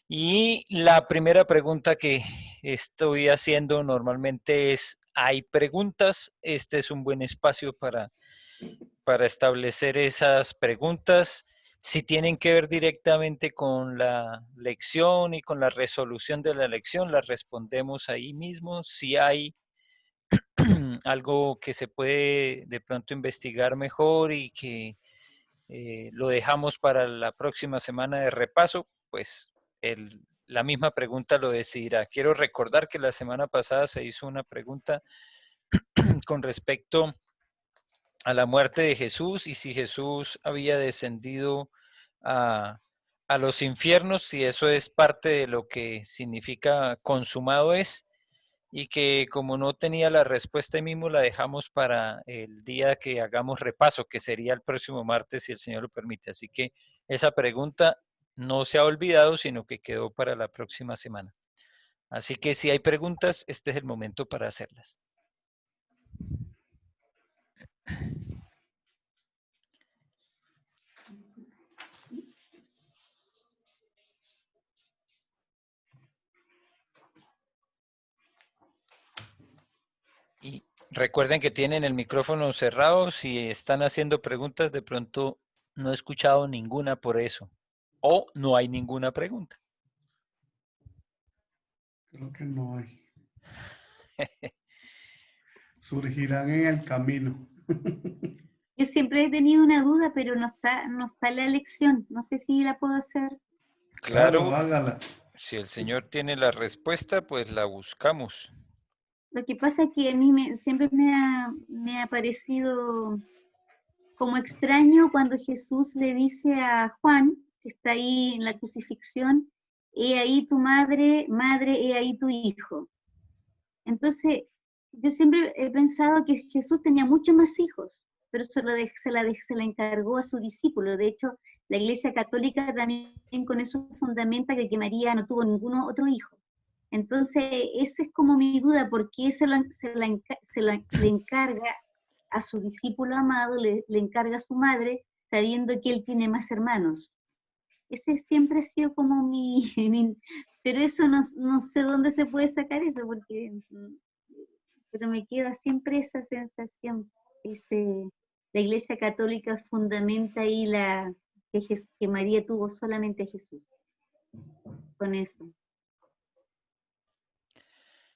Y la primera pregunta que estoy haciendo normalmente es, ¿hay preguntas? Este es un buen espacio para establecer esas preguntas. Si tienen que ver directamente con la lección y con la resolución de la lección, las respondemos ahí mismo. Si hay algo que se puede de pronto investigar mejor y que lo dejamos para la próxima semana de repaso, pues la misma pregunta lo decidirá. Quiero recordar que la semana pasada se hizo una pregunta con respecto a la muerte de Jesús y si Jesús había descendido a, a los infiernos, si eso es parte de lo que significa consumado es, y que como no tenía la respuesta ahí mismo la dejamos para el día que hagamos repaso, que sería el próximo martes, si el Señor lo permite. Así que esa pregunta no se ha olvidado, sino que quedó para la próxima semana. Así que si hay preguntas, este es el momento para hacerlas. Y recuerden que tienen el micrófono cerrado. Si están haciendo preguntas, de pronto no he escuchado ninguna por eso. O no hay ninguna pregunta. Creo que no hay. Surgirán en el camino. Yo siempre he tenido una duda, pero no está la lección. No sé si la puedo hacer. Claro, Claro, hágala. si el Señor tiene la respuesta, pues la buscamos. Lo que pasa es que a mí siempre me ha parecido como extraño cuando Jesús le dice a Juan, que está ahí en la crucifixión, he ahí tu madre, madre, he ahí tu hijo. Entonces, yo siempre he pensado que Jesús tenía muchos más hijos, pero se la encargó a su discípulo. De hecho, la Iglesia Católica también con eso fundamenta que María no tuvo ninguno otro hijo. Entonces, esa es como mi duda, ¿por qué le encarga a su discípulo amado, le encarga a su madre, sabiendo que él tiene más hermanos? Ese siempre ha sido como pero eso no sé dónde se puede sacar eso, porque pero me queda siempre esa sensación. La Iglesia Católica fundamenta ahí que María tuvo solamente a Jesús. Con eso.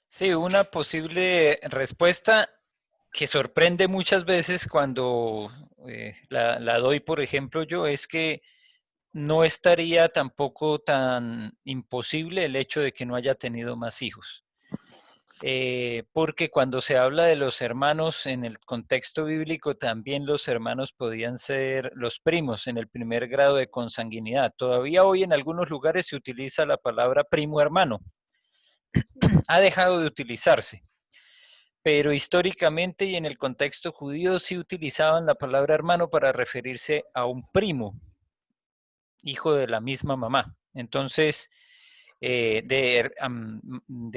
Sí, una posible respuesta que sorprende muchas veces cuando la doy, por ejemplo, yo, es que no estaría tampoco tan imposible el hecho de que no haya tenido más hijos. Porque cuando se habla de los hermanos en el contexto bíblico, también los hermanos podían ser los primos en el primer grado de consanguinidad. Todavía hoy en algunos lugares se utiliza la palabra primo hermano. Ha dejado de utilizarse, pero históricamente y en el contexto judío sí utilizaban la palabra hermano para referirse a un primo, hijo de la misma mamá. Entonces, de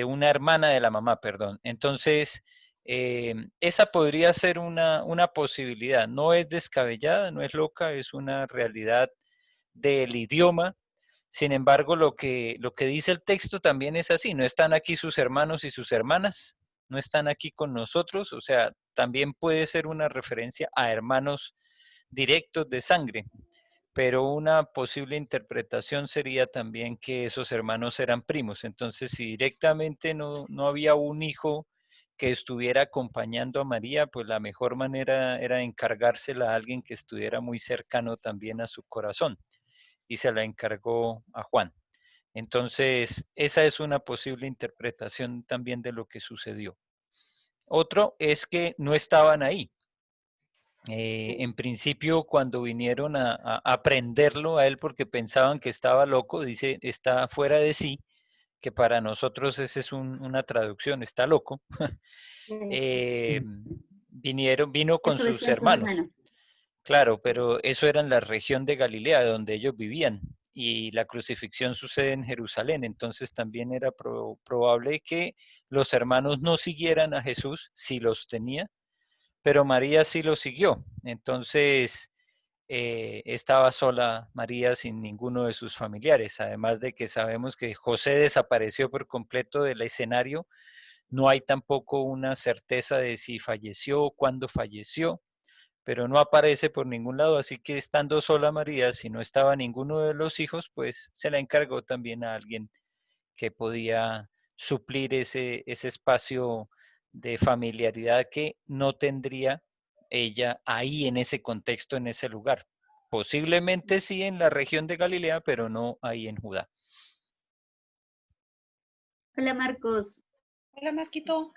una hermana de la mamá, perdón. Entonces, esa podría ser una posibilidad. No es descabellada, no es loca, es una realidad del idioma. Sin embargo, lo que dice el texto también es así. No están aquí sus hermanos y sus hermanas, no están aquí con nosotros. O sea, también puede ser una referencia a hermanos directos de sangre. Pero una posible interpretación sería también que esos hermanos eran primos. Entonces, si directamente no había un hijo que estuviera acompañando a María, pues la mejor manera era encargársela a alguien que estuviera muy cercano también a su corazón. Y se la encargó a Juan. Entonces, esa es una posible interpretación también de lo que sucedió. Otro es que no estaban ahí. En principio, cuando vinieron a prenderlo a él porque pensaban que estaba loco, dice, está fuera de sí, que para nosotros esa es una traducción, está loco. Eh, vino con Eso sus decían sus hermanos, hermanos. claro, pero eso era en la región de Galilea, donde ellos vivían, y la crucifixión sucede en Jerusalén, entonces también era probable que los hermanos no siguieran a Jesús si los tenía, pero María sí lo siguió. Entonces, estaba sola María sin ninguno de sus familiares, además de que sabemos que José desapareció por completo del escenario. No hay tampoco una certeza de si falleció o cuándo falleció, pero no aparece por ningún lado, así que estando sola María, si no estaba ninguno de los hijos, pues se la encargó también a alguien que podía suplir ese espacio de familiaridad que no tendría ella ahí en ese contexto, en ese lugar. Posiblemente sí en la región de Galilea, pero no ahí en Judá. Hola Marcos. Hola, Marquito.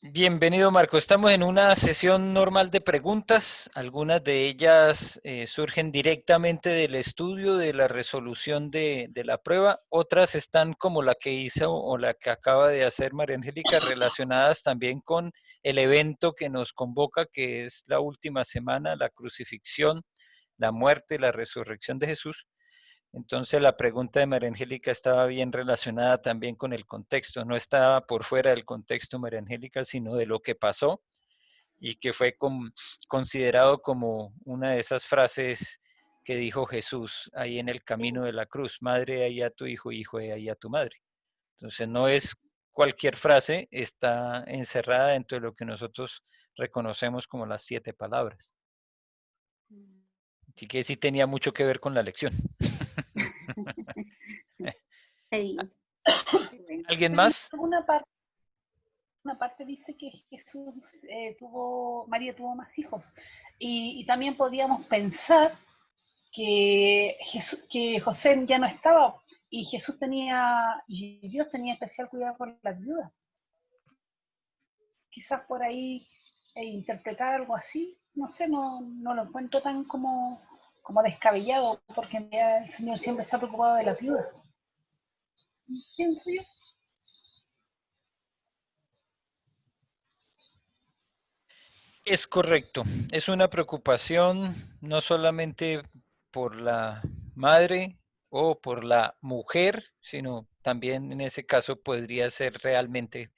Bienvenido, Marco. Estamos en una sesión normal de preguntas. Algunas de ellas surgen directamente del estudio, de la resolución de la prueba. Otras están como la que hizo o la que acaba de hacer María Angélica, relacionadas también con el evento que nos convoca, que es la última semana, la crucifixión, la muerte, la resurrección de Jesús. Entonces la pregunta de María Angélica estaba bien relacionada también con el contexto, no estaba por fuera del contexto María Angélica, sino de lo que pasó y que fue considerado como una de esas frases que dijo Jesús ahí en el camino de la cruz: madre, ahí a tu hijo, hijo, ahí a tu madre. Entonces no es cualquier frase, está encerrada dentro de lo que nosotros reconocemos como las 7 palabras. Así que sí tenía mucho que ver con la lección. ¿Alguien más? Una parte dice que Jesús María tuvo más hijos. Y también podíamos pensar que José ya no estaba y Dios tenía especial cuidado por las viudas. Quizás por ahí interpretar algo así, no sé, no lo encuentro tan como descabellado, porque en realidad el Señor siempre se ha preocupado de las viudas. Pienso yo. Es correcto, es una preocupación no solamente por la madre o por la mujer, sino también en ese caso podría ser realmente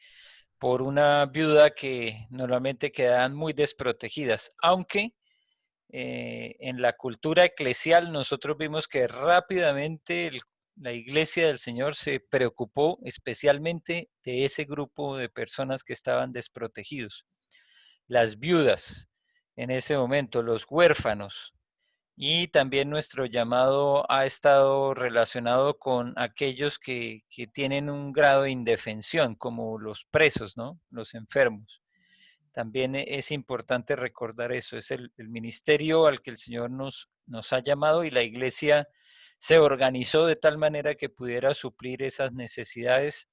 por una viuda que normalmente quedan muy desprotegidas, aunque en la cultura eclesial nosotros vimos que rápidamente la iglesia del Señor se preocupó especialmente de ese grupo de personas que estaban desprotegidos, las viudas en ese momento, los huérfanos. Y también nuestro llamado ha estado relacionado con aquellos que tienen un grado de indefensión, como los presos, ¿no? Los enfermos. También es importante recordar eso, es el ministerio al que el Señor nos ha llamado, y la iglesia se organizó de tal manera que pudiera suplir esas necesidades.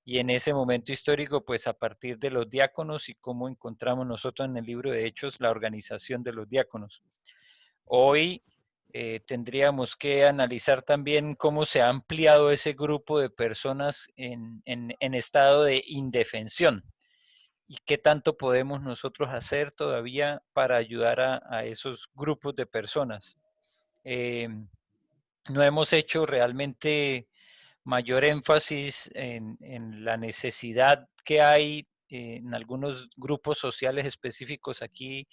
Y en ese momento histórico, pues a partir de los diáconos y cómo encontramos nosotros en el libro de Hechos la organización de los diáconos. Hoy tendríamos que analizar también cómo se ha ampliado ese grupo de personas en estado de indefensión y qué tanto podemos nosotros hacer todavía para ayudar a esos grupos de personas. No hemos hecho realmente mayor énfasis en la necesidad que hay en algunos grupos sociales específicos aquí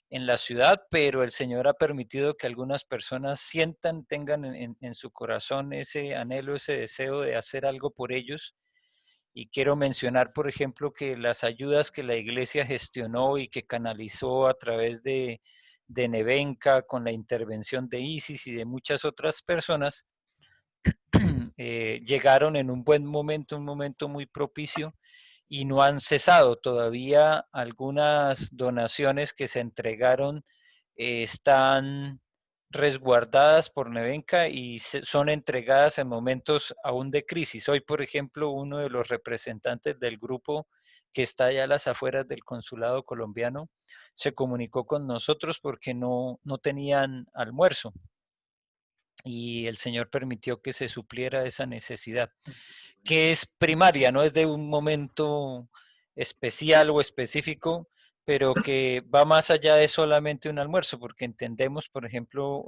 en la ciudad, pero el Señor ha permitido que algunas personas sientan, tengan en su corazón ese anhelo, ese deseo de hacer algo por ellos. Y quiero mencionar, por ejemplo, que las ayudas que la iglesia gestionó y que canalizó a través de Nevenka, con la intervención de ISIS y de muchas otras personas, llegaron en un buen momento, un momento muy propicio, y no han cesado. Todavía algunas donaciones que se entregaron están resguardadas por Nevenka y son entregadas en momentos aún de crisis. Hoy, por ejemplo, uno de los representantes del grupo que está allá a las afueras del consulado colombiano se comunicó con nosotros porque no tenían almuerzo, y el Señor permitió que se supliera esa necesidad, que es primaria, no es de un momento especial o específico, pero que va más allá de solamente un almuerzo, porque entendemos, por ejemplo,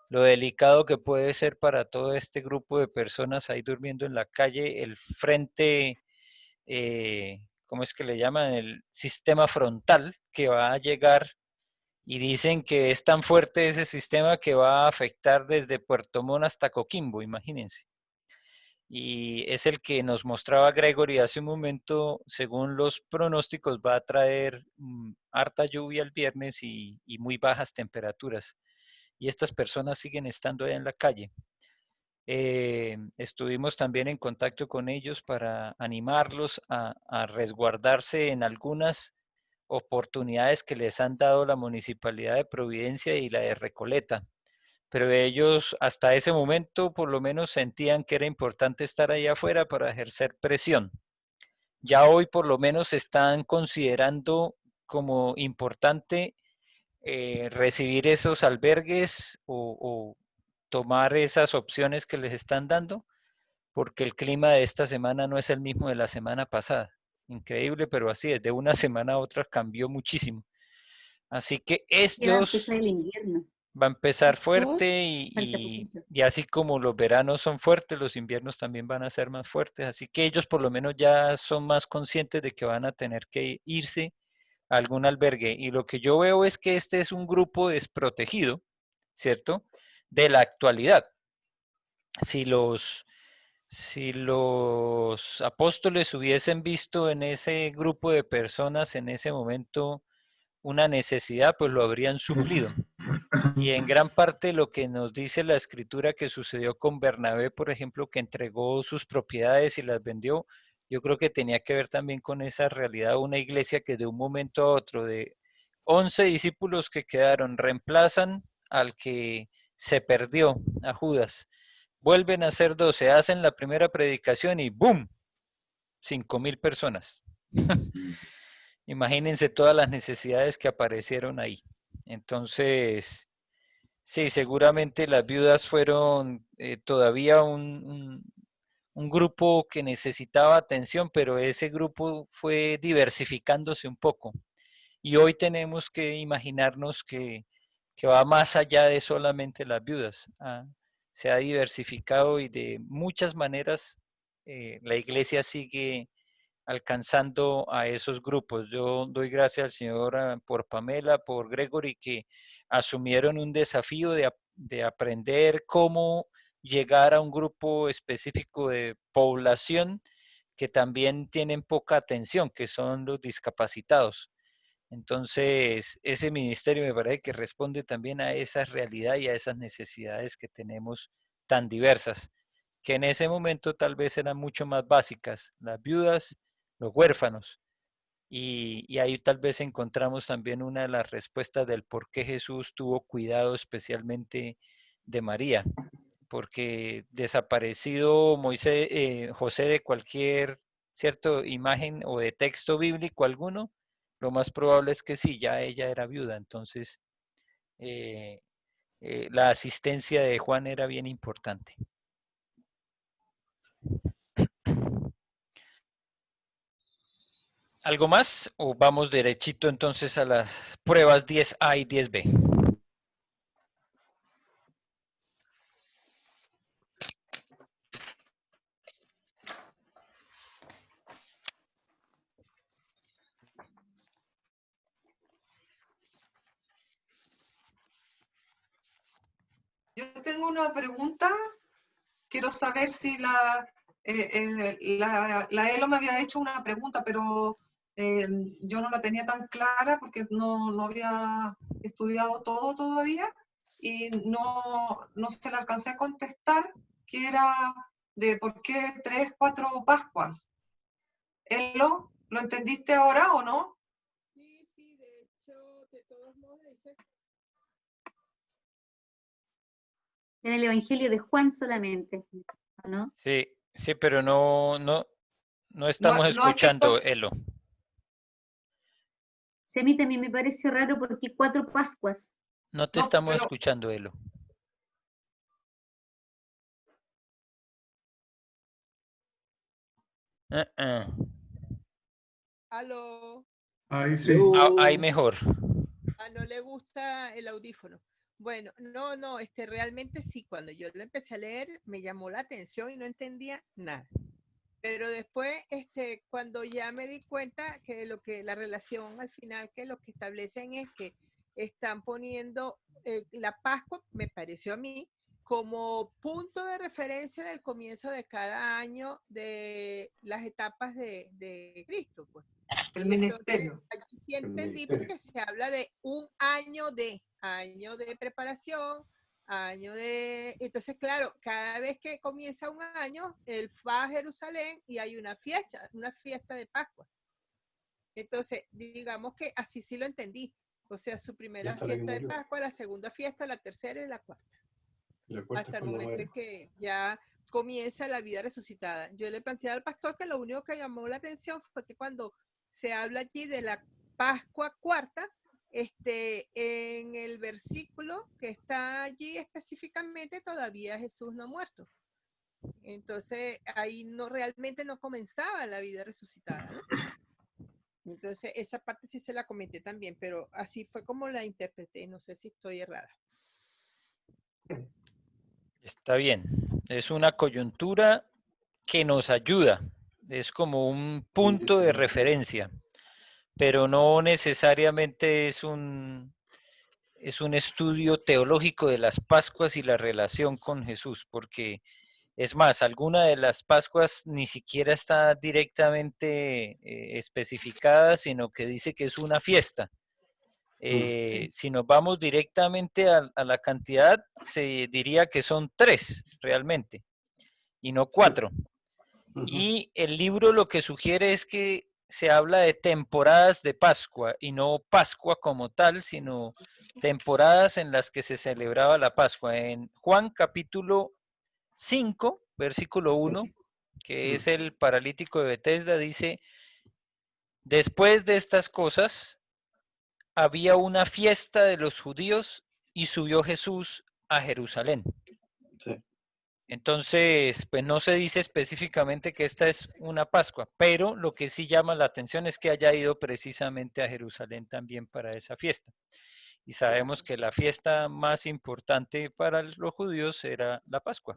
lo delicado que puede ser para todo este grupo de personas ahí durmiendo en la calle, el frente, ¿cómo es que le llaman? El sistema frontal que va a llegar Y dicen que es tan fuerte ese sistema que va a afectar desde Puerto Montt hasta Coquimbo, imagínense. Y es el que nos mostraba Gregory hace un momento, según los pronósticos, va a traer harta lluvia el viernes y muy bajas temperaturas. Y estas personas siguen estando allá en la calle. Estuvimos también en contacto con ellos para animarlos a resguardarse en algunas oportunidades que les han dado la Municipalidad de Providencia y la de Recoleta, pero ellos hasta ese momento por lo menos sentían que era importante estar ahí afuera para ejercer presión. Ya hoy por lo menos están considerando como importante recibir esos albergues o tomar esas opciones que les están dando, porque el clima de esta semana no es el mismo de la semana pasada. Increíble, pero así es, de una semana a otra cambió muchísimo. Así que Que va a ellos empezar el invierno, va a empezar ¿Por? fuerte falta poquito. y así como los veranos son fuertes, los inviernos también van a ser más fuertes. Así que ellos por lo menos ya son más conscientes de que van a tener que irse a algún albergue. Y lo que yo veo es que este es un grupo desprotegido, ¿cierto? De la actualidad. Si si los apóstoles hubiesen visto en ese grupo de personas en ese momento una necesidad, pues lo habrían suplido. Y en gran parte lo que nos dice la escritura que sucedió con Bernabé, por ejemplo, que entregó sus propiedades y las vendió, yo creo que tenía que ver también con esa realidad de una iglesia que de un momento a otro, de 11 discípulos que quedaron, reemplazan al que se perdió, a Judas. Vuelven a ser 12, hacen la primera predicación y ¡boom! 5.000 personas. Imagínense todas las necesidades que aparecieron ahí. Entonces, sí, seguramente las viudas fueron todavía un grupo que necesitaba atención, pero ese grupo fue diversificándose un poco. Y hoy tenemos que imaginarnos que va más allá de solamente las viudas. Se ha diversificado y de muchas maneras la iglesia sigue alcanzando a esos grupos. Yo doy gracias al Señor por Pamela, por Gregory, que asumieron un desafío de aprender cómo llegar a un grupo específico de población que también tienen poca atención, que son los discapacitados. Entonces, ese ministerio me parece que responde también a esa realidad y a esas necesidades que tenemos tan diversas, que en ese momento tal vez eran mucho más básicas, las viudas, los huérfanos. Y ahí tal vez encontramos también una de las respuestas del por qué Jesús tuvo cuidado especialmente de María, porque desaparecido Moisés, José de cualquier cierto imagen o de texto bíblico alguno, lo más probable es que sí, ya ella era viuda, entonces eh, la asistencia de Juan era bien importante. ¿Algo más o vamos derechito entonces a las pruebas 10A y 10B? Yo tengo una pregunta. Quiero saber si la Elo me había hecho una pregunta, pero yo no la tenía tan clara porque no había estudiado todo todavía y no se la alcancé a contestar, que era de por qué 3, 4 Pascuas. Elo, ¿lo entendiste ahora o no? Sí, de hecho, de todos modos dice. En el Evangelio de Juan solamente, ¿no? Sí, sí, pero no estamos No es que escuchando, Elo. Sí, a mí también me pareció raro porque 4 Pascuas. No te No, estamos pero escuchando, Elo. Aló. Ahí sí. Ahí mejor. No le gusta el audífono. Bueno, no, realmente sí, cuando yo lo empecé a leer me llamó la atención y no entendía nada. Pero después, cuando ya me di cuenta que la relación al final, que lo que establecen es que están poniendo la Pascua, me pareció a mí, como punto de referencia del comienzo de cada año de las etapas de Cristo, pues. El Y entonces, ministerio. aquí sí entendí porque se habla de un año de preparación, año de... Entonces, claro, cada vez que comienza un año, él va a Jerusalén y hay una fiesta de Pascua. Entonces, digamos que así sí lo entendí. O sea, su primera fiesta de Pascua, la segunda fiesta, la tercera y la cuarta. Hasta el momento en que ya comienza la vida resucitada. Yo le planteé al pastor que lo único que llamó la atención fue que cuando se habla allí de la Pascua cuarta, en el versículo que está allí específicamente todavía Jesús no ha muerto. Entonces ahí realmente no comenzaba la vida resucitada, ¿no? Entonces esa parte sí se la comenté también, pero así fue como la interpreté, no sé si estoy errada. Está bien. Es una coyuntura que nos ayuda. Es como un punto de referencia, pero no necesariamente es un estudio teológico de las Pascuas y la relación con Jesús, porque es más, alguna de las Pascuas ni siquiera está directamente especificada, sino que dice que es una fiesta. Si nos vamos directamente a la cantidad, se diría que son 3 realmente, y no 4. Y el libro lo que sugiere es que se habla de temporadas de Pascua y no Pascua como tal, sino temporadas en las que se celebraba la Pascua. En Juan capítulo 5, versículo 1, que es el paralítico de Betesda, dice, después de estas cosas, había una fiesta de los judíos y subió Jesús a Jerusalén. Sí. Entonces, pues no se dice específicamente que esta es una Pascua, pero lo que sí llama la atención es que haya ido precisamente a Jerusalén también para esa fiesta. Y sabemos que la fiesta más importante para los judíos era la Pascua.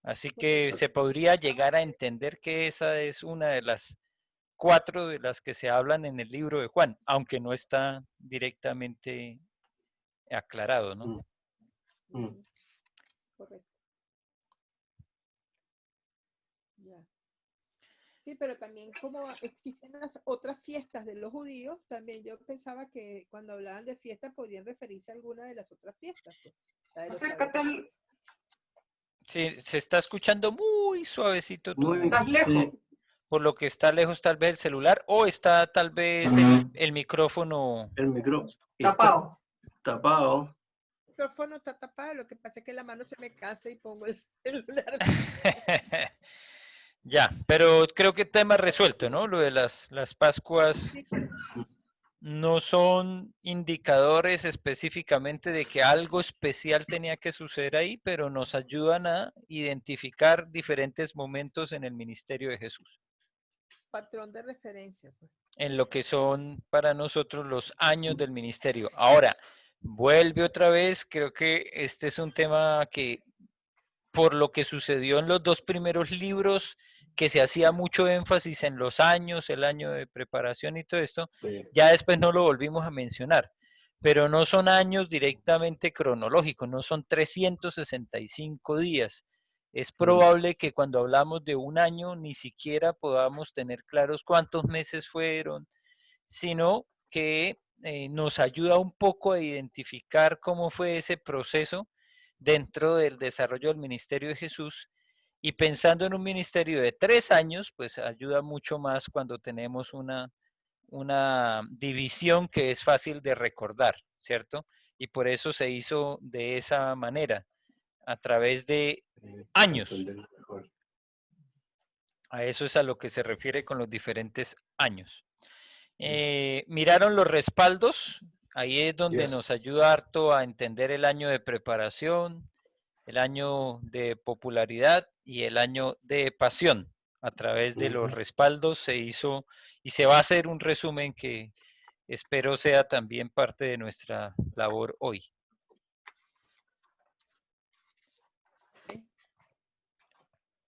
Así que se podría llegar a entender que esa es una de las 4 de las que se hablan en el libro de Juan, aunque no está directamente aclarado, ¿no? Correcto. Ya. Sí, pero también como existen las otras fiestas de los judíos, también yo pensaba que cuando hablaban de fiesta podían referirse a alguna de las otras fiestas. Pues, Acércate al... Sí, se está escuchando muy suavecito ¿Estás lejos? por lo que está lejos tal vez el celular o está tal vez el micrófono. El micrófono. Tapado. Tapado. El micrófono está tapado, lo que pasa es que la mano se me cansa y pongo el celular. Ya, pero creo que tema resuelto, ¿no? Lo de las Pascuas no son indicadores específicamente de que algo especial tenía que suceder ahí, pero nos ayudan a identificar diferentes momentos en el ministerio de Jesús. Patrón de referencia. Pues. En lo que son para nosotros los años del ministerio. Ahora, vuelve otra vez, creo que este es un tema que por lo que sucedió en los 2 primeros libros, que se hacía mucho énfasis en los años, el año de preparación y todo esto, ya después no lo volvimos a mencionar, pero no son años directamente cronológicos, no son 365 días. Es probable que cuando hablamos de un año ni siquiera podamos tener claros cuántos meses fueron, sino que nos ayuda un poco a identificar cómo fue ese proceso dentro del desarrollo del ministerio de Jesús. Y pensando en un ministerio de 3 años, pues ayuda mucho más cuando tenemos una división que es fácil de recordar, ¿cierto? Y por eso se hizo de esa manera, a través de años. A eso es a lo que se refiere con los diferentes años. ¿Miraron los respaldos? Ahí es donde nos ayuda harto a entender el año de preparación, el año de popularidad y el año de pasión. A través de los respaldos se hizo y se va a hacer un resumen que espero sea también parte de nuestra labor hoy.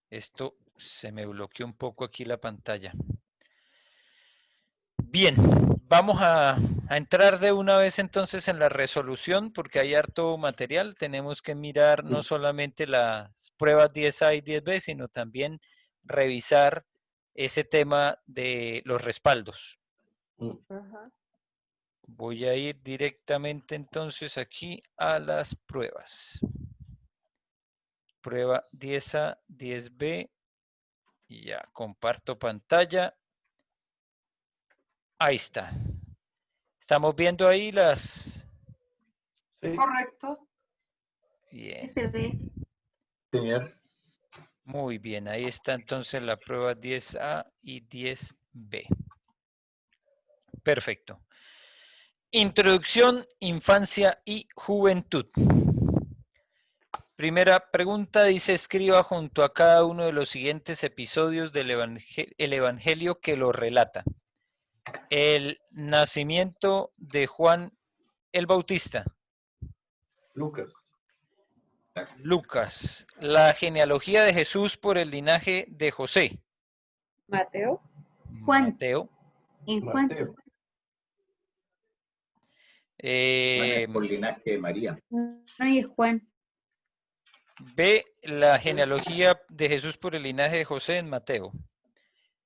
Esto se me bloqueó un poco aquí la pantalla. Bien, Vamos a entrar de una vez entonces en la resolución porque hay harto material. Tenemos que mirar no solamente las pruebas 10A y 10B, sino también revisar ese tema de los respaldos. Ajá. Voy a ir directamente entonces aquí a las pruebas. Prueba 10A, 10B. Y ya, comparto pantalla. Ahí está. Estamos viendo ahí las... Sí, Correcto. Bien, Se ve. señor. muy bien. Ahí está entonces la prueba 10A y 10B. Perfecto. Introducción, infancia y juventud. Primera pregunta dice, escriba junto a cada uno de los siguientes episodios del evangelio que lo relata. El nacimiento de Juan el Bautista. Lucas. Lucas. La genealogía de Jesús por el linaje de José. Mateo. Juan. Mateo. En Juan. Mateo. Por linaje de María. No, es Juan. B. La genealogía de Jesús por el linaje de José en Mateo.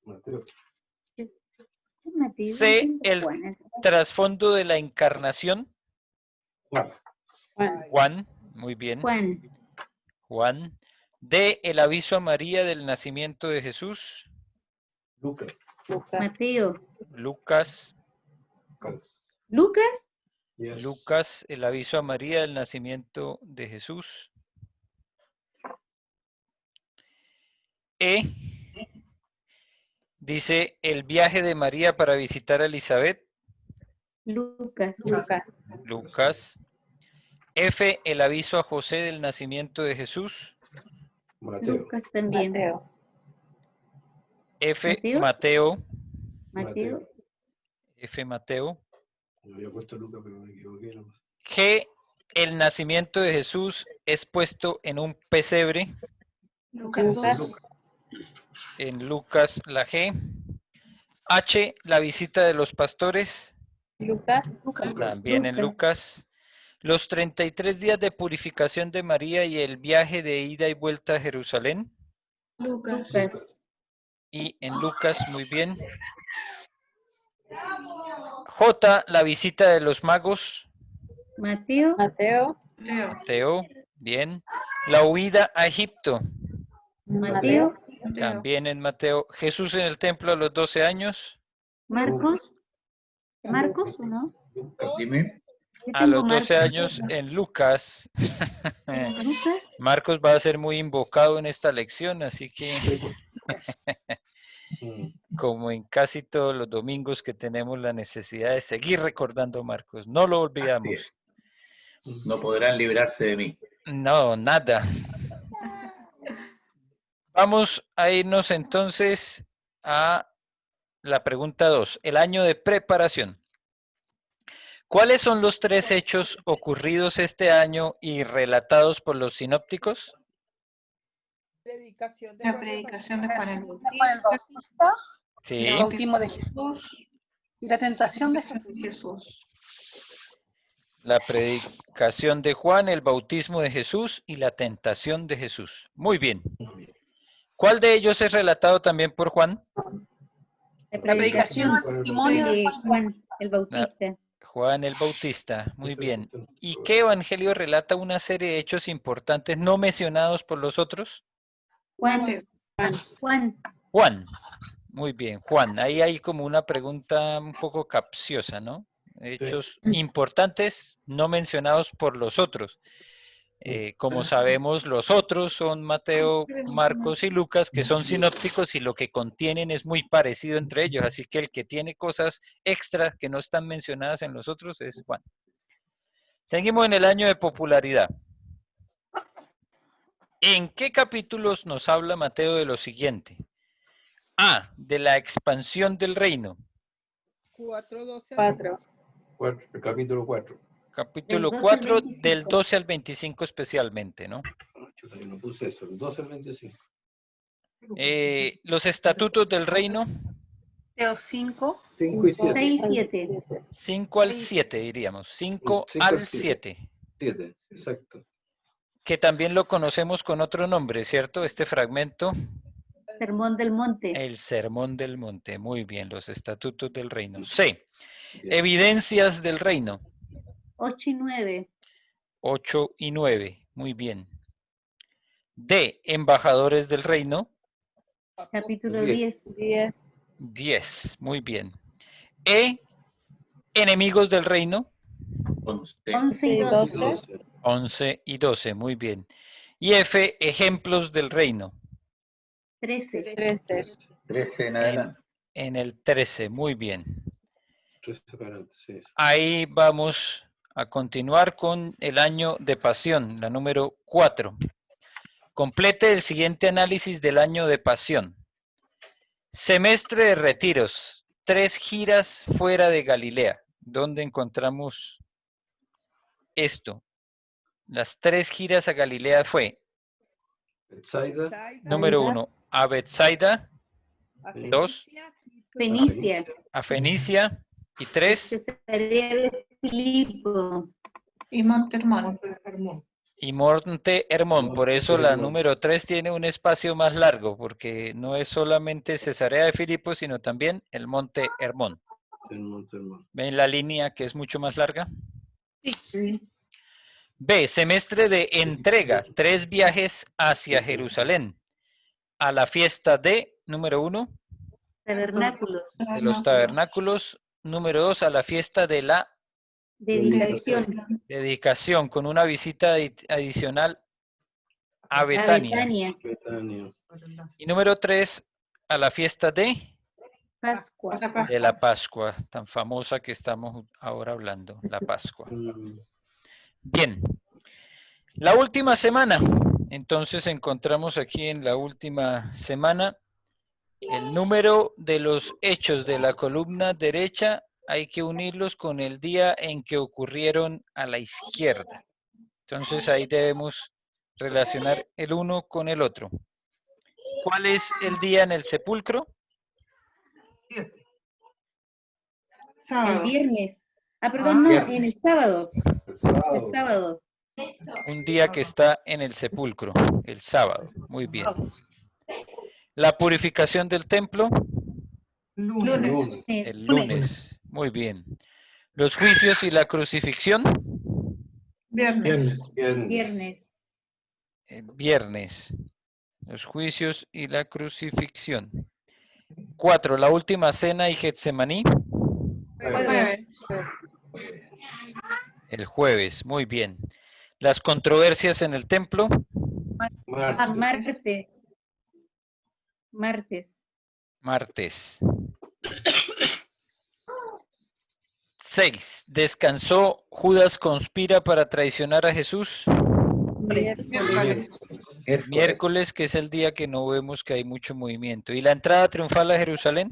Mateo. Mateo, C. no El Juan, es trasfondo de la encarnación. Juan. Juan. Juan. Muy bien. Juan. Juan. D. El aviso a María del nacimiento de Jesús. Lucas. Lucas. Mateo. Lucas. Lucas. Lucas. Yes. Lucas. El aviso a María del nacimiento de Jesús. E. Dice el viaje de María para visitar a Elizabeth. Lucas. Lucas. Lucas. F. El aviso a José del nacimiento de Jesús. Mateo. Lucas también. Mateo. F. Mateo. Mateo. Mateo. F. Mateo. Yo había puesto Lucas, pero me equivoqué. ¿No? G. El nacimiento de Jesús es puesto en un pesebre. Lucas Lucas. 2. En Lucas la G. H. La visita de los pastores. Lucas. También en Lucas. Los 33 días de purificación de María y el viaje de ida y vuelta a Jerusalén. Lucas. Y en Lucas, muy bien. J. La visita de los magos. Mateo. Mateo. Mateo, bien. La huida a Egipto. Mateo. También en Mateo. Jesús en el templo a los 12 años. Marcos. Marcos, ¿o no? Lucas. Dime. Yo A tengo los 12 Marcos. años en Lucas. Lucas. Marcos va a ser muy invocado en esta lección, así que como en casi todos los domingos que tenemos la necesidad de seguir recordando a Marcos. No lo olvidamos. No podrán librarse de mí. No, nada. Vamos a irnos entonces a la pregunta 2, el año de preparación. ¿Cuáles son los 3 hechos ocurridos este año y relatados por los sinópticos? Predicación de La Juan el predicación de Bautista. Juan el Juan el Bautista, Sí, el bautismo de Jesús y la tentación de Jesús. la predicación de Juan, el bautismo de Jesús y la tentación de Jesús. Muy bien. ¿Cuál de ellos es relatado también por Juan? La La predicación o el testimonio de de Juan. Juan el Bautista. Juan el Bautista, muy bien. ¿Y qué evangelio relata una serie de hechos importantes no mencionados por los otros? Juan. Juan. Juan, muy bien, Juan. Ahí hay como una pregunta un poco capciosa, ¿no? Hechos importantes no mencionados por los otros. Como sabemos, los otros son Mateo, Marcos y Lucas, que son sinópticos y lo que contienen es muy parecido entre ellos. Así que el que tiene cosas extras que no están mencionadas en los otros es Juan. Seguimos en el año de popularidad. ¿En qué capítulos nos habla Mateo de lo siguiente? A, de la expansión del reino. 4, 12 4. El capítulo 4. Capítulo Del 12 al 4, 25. del 12 al 25 especialmente, ¿no? Chuta, yo no puse eso. El 12 al 25. Los estatutos del reino. Mateo 5. 5 y 7. 6 y 7. 5 al 7 diríamos. 5 5 al al 7. 7, exacto. Que también lo conocemos con otro nombre, ¿cierto? Este fragmento. Sermón del Monte. El Sermón del Monte. Muy bien, los estatutos del reino. C. Bien. Evidencias del reino. 8 y 9. 8 y 9. Muy bien. D. Embajadores del reino. Capítulo 10. 10. 10. 10. Muy bien. E. Enemigos del reino. 11. 11 y 12. 12. 11 y 12. Muy bien. Y F. Ejemplos del reino. 13. 13. 13 en adelante. En el 13. Muy bien. 13 para adelante, sí. Ahí vamos a continuar con el año de pasión, la número 4. Complete el siguiente análisis del año de pasión. Semestre de retiros, 3 giras fuera de Galilea. ¿Dónde encontramos esto? Las 3 giras a Galilea fue, Bethsaida, número 1, a Bethsaida, 2, Fenicia. a Fenicia, y 3, Cesarea de Filipo. Y Monte Hermón. y Monte Hermón. Por Monte eso la Hermón. número 3 tiene un espacio más largo, porque no es solamente Cesarea de Filipo, sino también el Monte Hermón. el Monte Hermón. ¿Ven la línea que es mucho más larga? Sí. B. Semestre de entrega. 3 viajes hacia Jerusalén. A la fiesta de, número 1, Tabernáculos. de los tabernáculos. Número 2, a la fiesta de la Dedicación. dedicación, con una visita adicional a A Betania. Betania. Betania. Y número 3, a la fiesta de Pascua. la Pascua, tan famosa que estamos ahora hablando, la Pascua. Bien, la última semana. Entonces encontramos aquí en la última semana el número de los hechos de la columna derecha. Hay que unirlos con el día en que ocurrieron a la izquierda. Entonces ahí debemos relacionar el uno con el otro. ¿Cuál es el día en el sepulcro? El viernes. Ah, perdón, no, Viernes. en el sábado. El sábado. El sábado. Un día que está en el sepulcro, el sábado. Muy bien. La purificación del templo, Lunes. el lunes. Muy bien. Los juicios y la crucifixión, Viernes. Viernes. Viernes. el viernes. Los juicios y la crucifixión. 4. La última cena y Getsemaní, Jueves. el jueves. Muy bien. Las controversias en el templo, Martes. Martes. Martes. martes. 6. Descansó, Judas conspira para traicionar a Jesús. Miércoles. Miércoles, que es el día que no vemos que hay mucho movimiento. ¿Y la entrada triunfal a Jerusalén?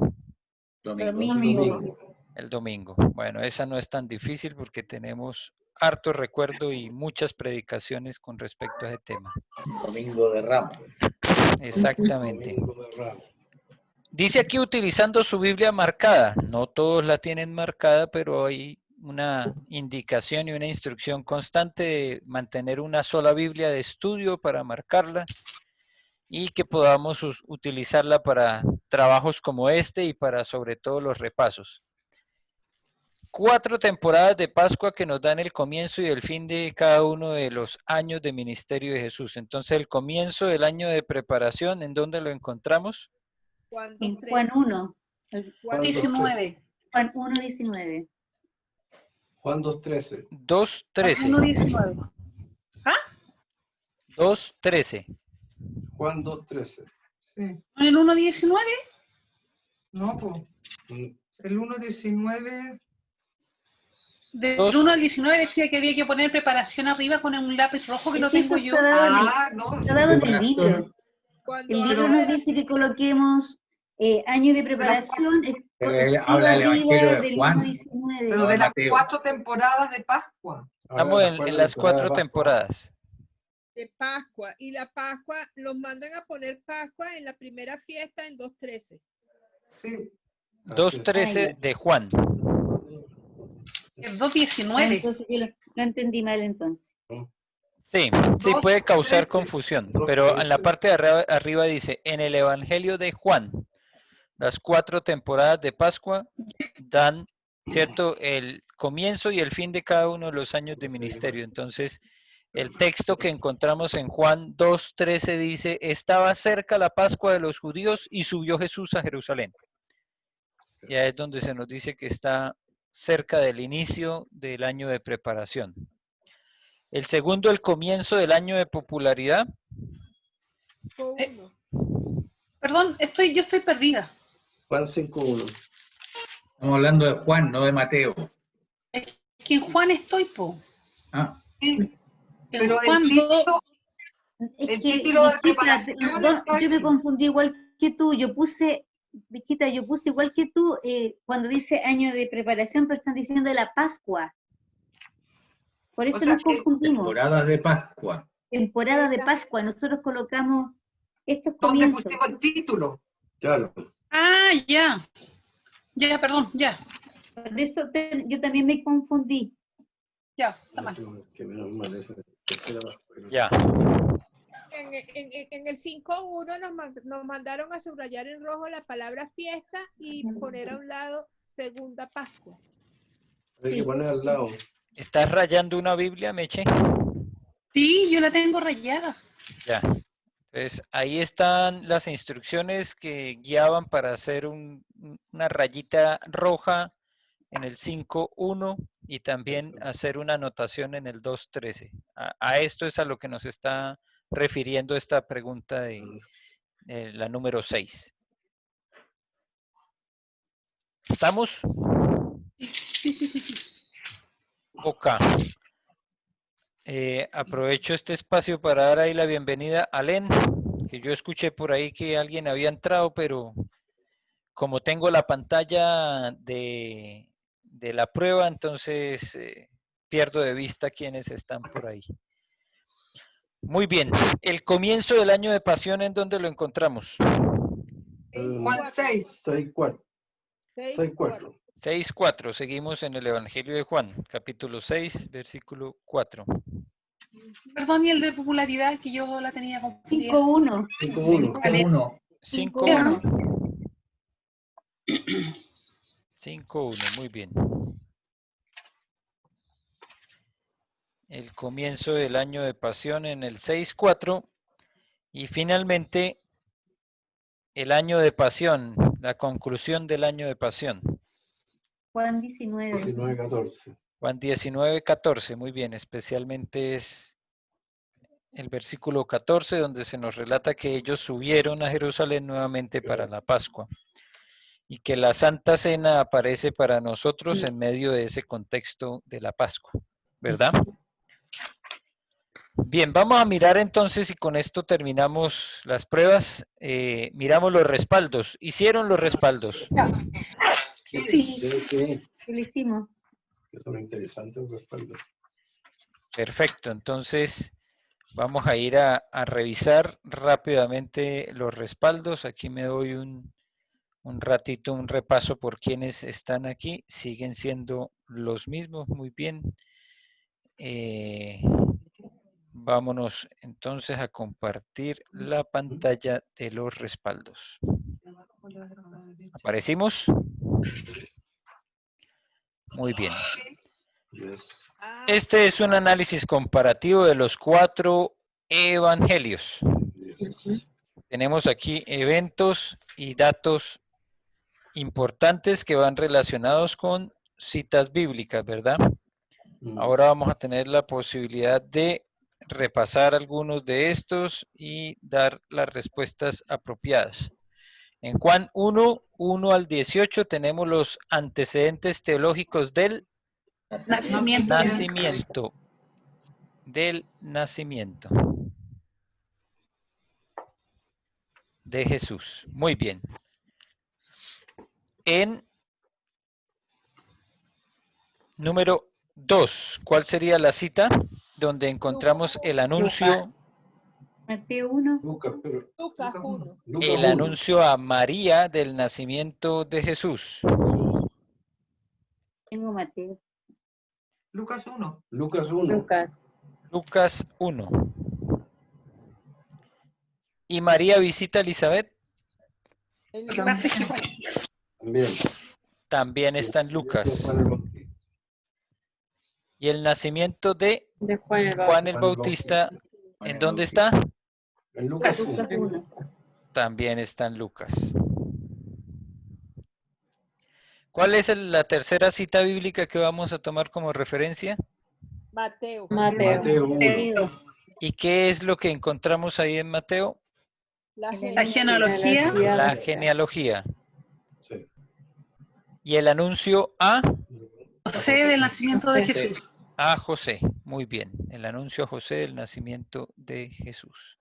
Domingo. Domingo. El domingo. Bueno, esa no es tan difícil porque tenemos harto recuerdo y muchas predicaciones con respecto a ese tema. Domingo de Ramos. Exactamente. Domingo de Ramos. Dice aquí utilizando su Biblia marcada. No todos la tienen marcada, pero hay una indicación y una instrucción constante de mantener una sola Biblia de estudio para marcarla y que podamos utilizarla para trabajos como este y para sobre todo los repasos. 4 temporadas de Pascua que nos dan el comienzo y el fin de cada uno de los años de ministerio de Jesús. Entonces el comienzo del año de preparación, ¿en dónde lo encontramos? En Juan 1. Juan 19. Juan 1, 19. Juan 2:13. 2.13. 1:19. 2.13. Juan 2:13. Sí. ¿En el 1:19? No, pues. Mm, El 1.19. Del Dos. 1 al 19 decía que había que poner preparación arriba con un lápiz rojo que lo tengo yo. Está dado, No. está dado en el libro. Cuando El habla libro nos de dice que coloquemos año de preparación. Pero él habla del Evangelio de del Juan. 1:19. Pero de las Mateo. 4 temporadas de Pascua. Estamos ahora en las 4 de temporadas. de Pascua, y la Pascua los mandan a poner Pascua en la primera fiesta en 2:13. Sí. 2.13 de Juan. El 2.19. Entonces yo lo entendí mal entonces. Sí, sí puede causar confusión, pero en la parte de arriba dice, en el Evangelio de Juan, las 4 temporadas de Pascua dan, ¿cierto?, el comienzo y el fin de cada uno de los años de ministerio. Entonces, el texto que encontramos en Juan 2.13 dice, estaba cerca la Pascua de los judíos y subió Jesús a Jerusalén. Ya es donde se nos dice que está cerca del inicio del año de preparación. El segundo, el comienzo del año de popularidad. Perdón, yo estoy perdida. Juan 5.1. Estamos hablando de Juan, no de Mateo. Es que en Juan estoy, po. Ah, Sí, En pero Juan el título, Es el que, título de Bichita, preparación está yo me ahí. confundí igual que tú. Bichita, yo puse igual que tú cuando dice año de preparación, pero están diciendo de la Pascua. Por eso O sea, nos confundimos. temporadas de Pascua. Temporada de Pascua, nosotros colocamos estos ¿Dónde comienzos. pusimos el título? Claro. Ah, ya. Ya, perdón, ya. Por eso yo también me confundí. Ya, está mal. Que menos mal, esa tercera Pascua. Ya. En el 5.1 nos mandaron a subrayar en rojo la palabra fiesta y poner a un lado segunda Pascua. Hay que poner al lado. ¿Estás rayando una Biblia, Meche? Sí, yo la tengo rayada. Ya. Entonces, ahí están las instrucciones que guiaban para hacer una rayita roja en el 5.1 y también hacer una anotación en el 2.13. A esto es a lo que nos está refiriendo esta pregunta de la número 6. ¿Estamos? Sí. Ok. Aprovecho este espacio para dar ahí la bienvenida a Len, que yo escuché por ahí que alguien había entrado, pero como tengo la pantalla de la prueba, entonces pierdo de vista quiénes están por ahí. Muy bien. El comienzo del año de pasión, ¿en dónde lo encontramos? Juan 6. 6.4. 6.4. Seguimos en el Evangelio de Juan, capítulo 6, versículo 4. Perdón, y el de popularidad que yo la tenía confundida. 5.1. 5.1. 5.1. 5.1, muy bien. El comienzo del año de pasión en el 6.4 y finalmente el año de pasión, la conclusión del año de pasión. Juan 19. 19.14. Juan 19.14, muy bien, especialmente es el versículo 14 donde se nos relata que ellos subieron a Jerusalén nuevamente para la Pascua y que la Santa Cena aparece para nosotros en medio de ese contexto de la Pascua, ¿verdad? Bien, vamos a mirar entonces y con esto terminamos las pruebas. Miramos los respaldos. ¿Hicieron los respaldos? Sí. Lo hicimos. Eso es interesante, un respaldo. Perfecto, entonces vamos a ir a revisar rápidamente los respaldos. Aquí me doy un ratito, un repaso por quienes están aquí. Siguen siendo los mismos, muy bien. Vámonos entonces a compartir la pantalla de los respaldos. ¿Aparecimos? Muy bien. Este es un análisis comparativo de los 4 evangelios. Tenemos aquí eventos y datos importantes que van relacionados con citas bíblicas, ¿verdad? Ahora vamos a tener la posibilidad de repasar algunos de estos y dar las respuestas apropiadas. En Juan 1 al 18 tenemos los antecedentes teológicos del nacimiento. Del nacimiento de Jesús. Muy bien. En número 2, ¿cuál sería la cita donde encontramos el anuncio Mateo 1. Lucas, pero. Lucas 1. Lucas El 1. anuncio a María del nacimiento de Jesús. Tengo Mateo. Lucas 1. Lucas 1. Lucas. Lucas 1. ¿Y María visita a Elizabeth? En Lo que pasa es que También. También está en Lucas. Juan el Bautista. ¿Y el nacimiento de De Juan el Juan el Bautista. Bautista, en dónde está? En Lucas 1. Lucas 1. También está en Lucas. ¿Cuál es la tercera cita bíblica que vamos a tomar como referencia? Mateo. Mateo. Mateo 1. Mateo. ¿Y qué es lo que encontramos ahí en Mateo? La la genealogía, La genealogía. Sí. Y el anuncio a José del nacimiento de Jesús. José. Muy bien. El anuncio a José del nacimiento de Jesús.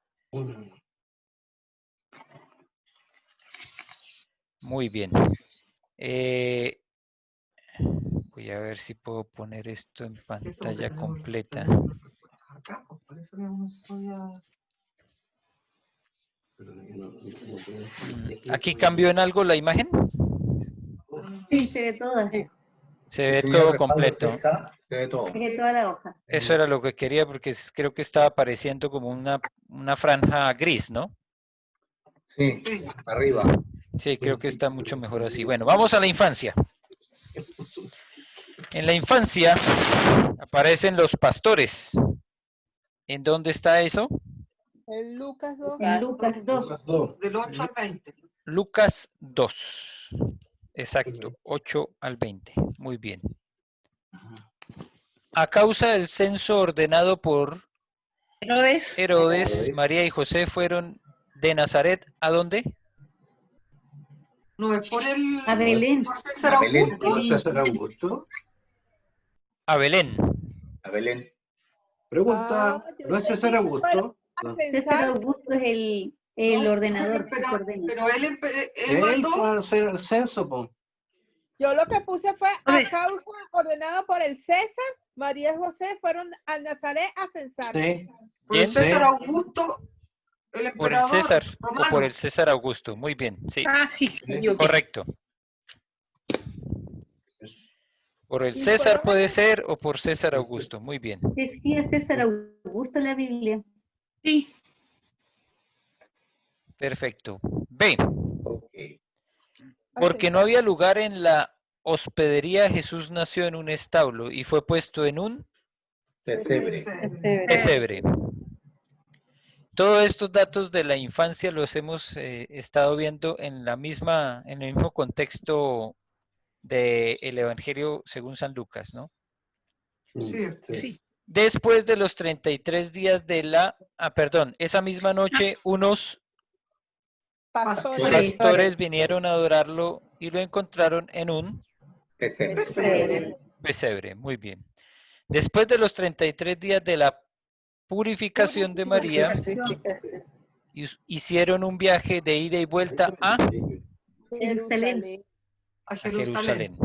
Muy bien. Voy a ver si puedo poner esto en pantalla completa. Acá, pues, por eso que uno estudia. ¿Aquí cambió en algo la imagen? Sí, se ve toda. Se ve Señor todo respaldo completo. César, se ve todo. Se ve toda la hoja. Eso era lo que quería porque creo que estaba apareciendo como una franja gris, ¿no? Sí, arriba. Sí, creo que está mucho mejor así. Bueno, vamos a la infancia. En la infancia aparecen los pastores. ¿En dónde está eso? En Lucas 2. En Lucas 2. Lucas 2. Del 8 al 20. Lucas 2. Exacto, 8 al 20. Muy bien. A causa del censo ordenado por Herodes, María y José fueron de Nazaret, ¿a dónde? No, es por el. A Belén. Por César A Belén. Augusto. ¿No César Augusto? A Belén. A Belén. Pregunta, yo ¿no es entendí César que Augusto? No. César Augusto es el No, ordenador que pero, ordena. pero él Él mandó. fue a hacer el censo, po. Yo lo que puse fue A a ver. causa ordenado por el César, María y José fueron a Nazaret a censar. Sí. Por el Bien. César Sí. Augusto, el emperador Por el César o romano. por el César Augusto. Muy bien, sí, Sí, me equivoqué. correcto. Por el Y César fueron puede a- ser o por César Augusto. Muy bien. Decía César Augusto en la Biblia. Sí, Perfecto. B. Ok. Porque no había lugar en la hospedería, Jesús nació en un establo y fue puesto en un Pesebre. pesebre. Todos estos datos de la infancia los hemos estado viendo en el mismo contexto del Evangelio según San Lucas, ¿no? Sí. sí. Después de los 33 días esa misma noche, unos Pastores. pastores vinieron a adorarlo y lo encontraron en un Pesebre. pesebre. Muy bien. Después de los 33 días de la purificación de María, hicieron un viaje de ida y vuelta a Jerusalén. A Jerusalén.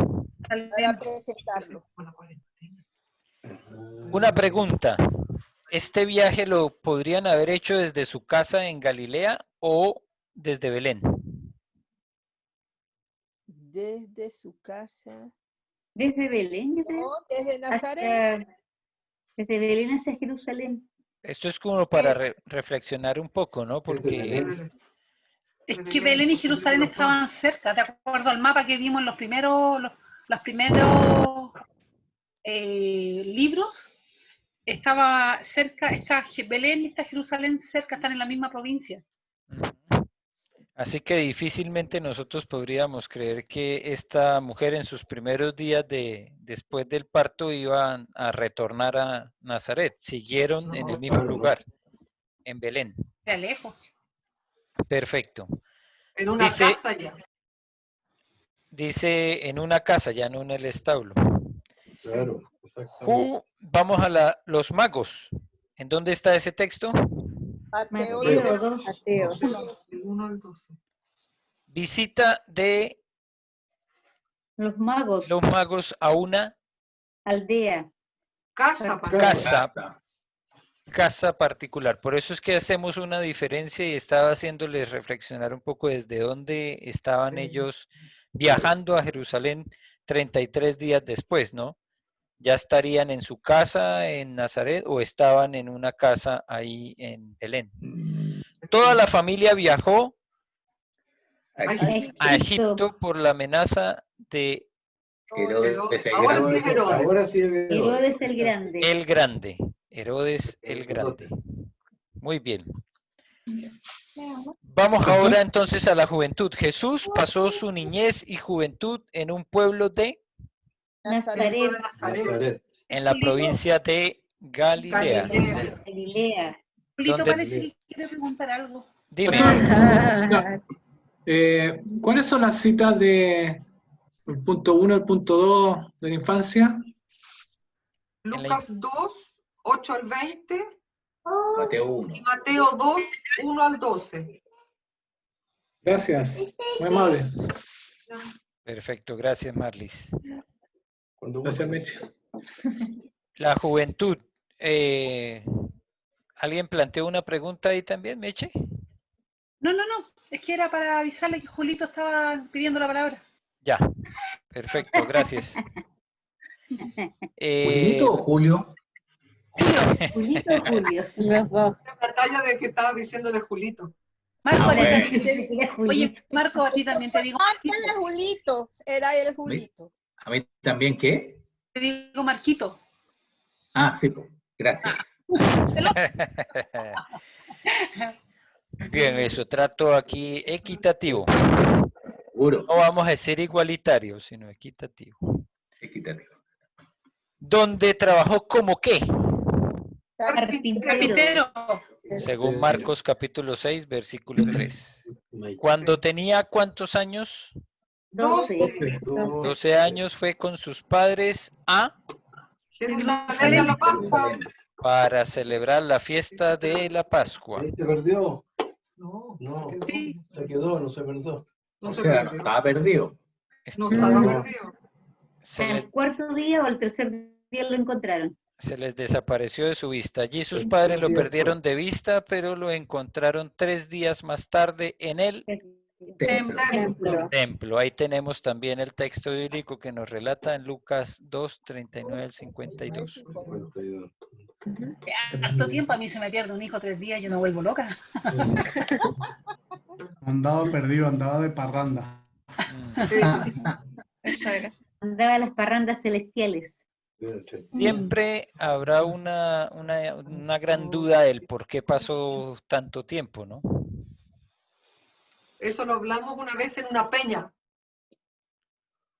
Para presentarlo. Una pregunta. ¿Este viaje lo podrían haber hecho desde su casa en Galilea o desde Belén? Desde su casa. Desde Belén, yo creo. No, desde Nazaret. Desde Belén hacia Jerusalén. Esto es como para reflexionar un poco, ¿no? Porque Es que Belén y Jerusalén estaban cerca, de acuerdo al mapa que vimos en los primeros libros. Estaba cerca, está Belén y está Jerusalén cerca, están en la misma provincia. así que difícilmente nosotros podríamos creer que esta mujer en sus primeros días después del parto iban a retornar a Nazaret. Siguieron en el mismo lugar, en Belén. De lejos. Perfecto. En una casa ya. Dice en una casa, ya no en el establo. Claro, exactamente. Vamos a los magos. ¿En dónde está ese texto? Mateo Mateo 2. 2. Mateo. El 1 al 12. Visita de Los magos, los magos a una aldea. Casa para casa casa particular. Por eso es que hacemos una diferencia y estaba haciéndoles reflexionar un poco desde dónde estaban ellos viajando a Jerusalén 33 días después, ¿no? ¿Ya estarían en su casa en Nazaret o estaban en una casa ahí en Belén? Toda la familia viajó a Egipto por la amenaza de Herodes el Ahora Grande. sí es Herodes. Ahora sí es Herodes el Grande. el Grande, Herodes el Grande. Muy bien. Vamos ahora entonces a la juventud. Jesús pasó su niñez y juventud en un pueblo de, Nazaret, Nazaret. en la provincia de Galilea. Galilea. Julito ¿Dónde- parece que quiere preguntar algo. Dime, ¿Cuáles son las citas de el punto 1 al punto 2 de la infancia? Lucas 2, 8 al 20 Mateo 1. y Mateo 2, 1 al 12. Gracias, muy amable. perfecto, gracias Marlis. Gracias, Meche. La juventud. ¿Alguien planteó una pregunta ahí también, Meche? No, es que era para avisarle que Julito estaba pidiendo la palabra. Ya, perfecto, gracias. ¿Julito o Julio? Julito o Julio. Los dos. La talla de que estaba diciendo de Julito. Marco, Ah, a ti bueno. también te digo. Era Julito. Oye, Marco, a ti también te digo. Márcale a Julito. Era el Julito. ¿A mí también qué? Te digo Marquito. Ah, sí, pues. Gracias. Bien, eso, trato aquí equitativo. Seguro. No vamos a decir igualitario, sino equitativo. Equitativo. ¿Dónde trabajó como qué? Carpintero. Carpintero. Según Marcos capítulo 6, versículo 3. Cuando tenía ¿cuántos años? 12. 12 años fue con sus padres a Jerusalén a la Pascua. para celebrar la fiesta de la Pascua. Ahí se perdió. No, No, sí, se quedó, no se perdió. no O se sea, perdió. estaba perdido. No estaba No. perdido. Se les, Al cuarto día o al tercer día lo encontraron. se les desapareció de su vista. Allí sus padres lo perdieron de vista, pero lo encontraron 3 días más tarde en el Templo. Templo. templo. Ahí tenemos también el texto bíblico que nos relata en Lucas 2, 39 al 52. Harto tiempo a mí se me pierde un hijo 3 días, yo me vuelvo loca. Andaba perdido, andaba de parranda. Sí. Eso era. Andaba a las parrandas celestiales. Siempre habrá una gran duda del por qué pasó tanto tiempo, ¿no? Eso lo hablamos una vez en una peña.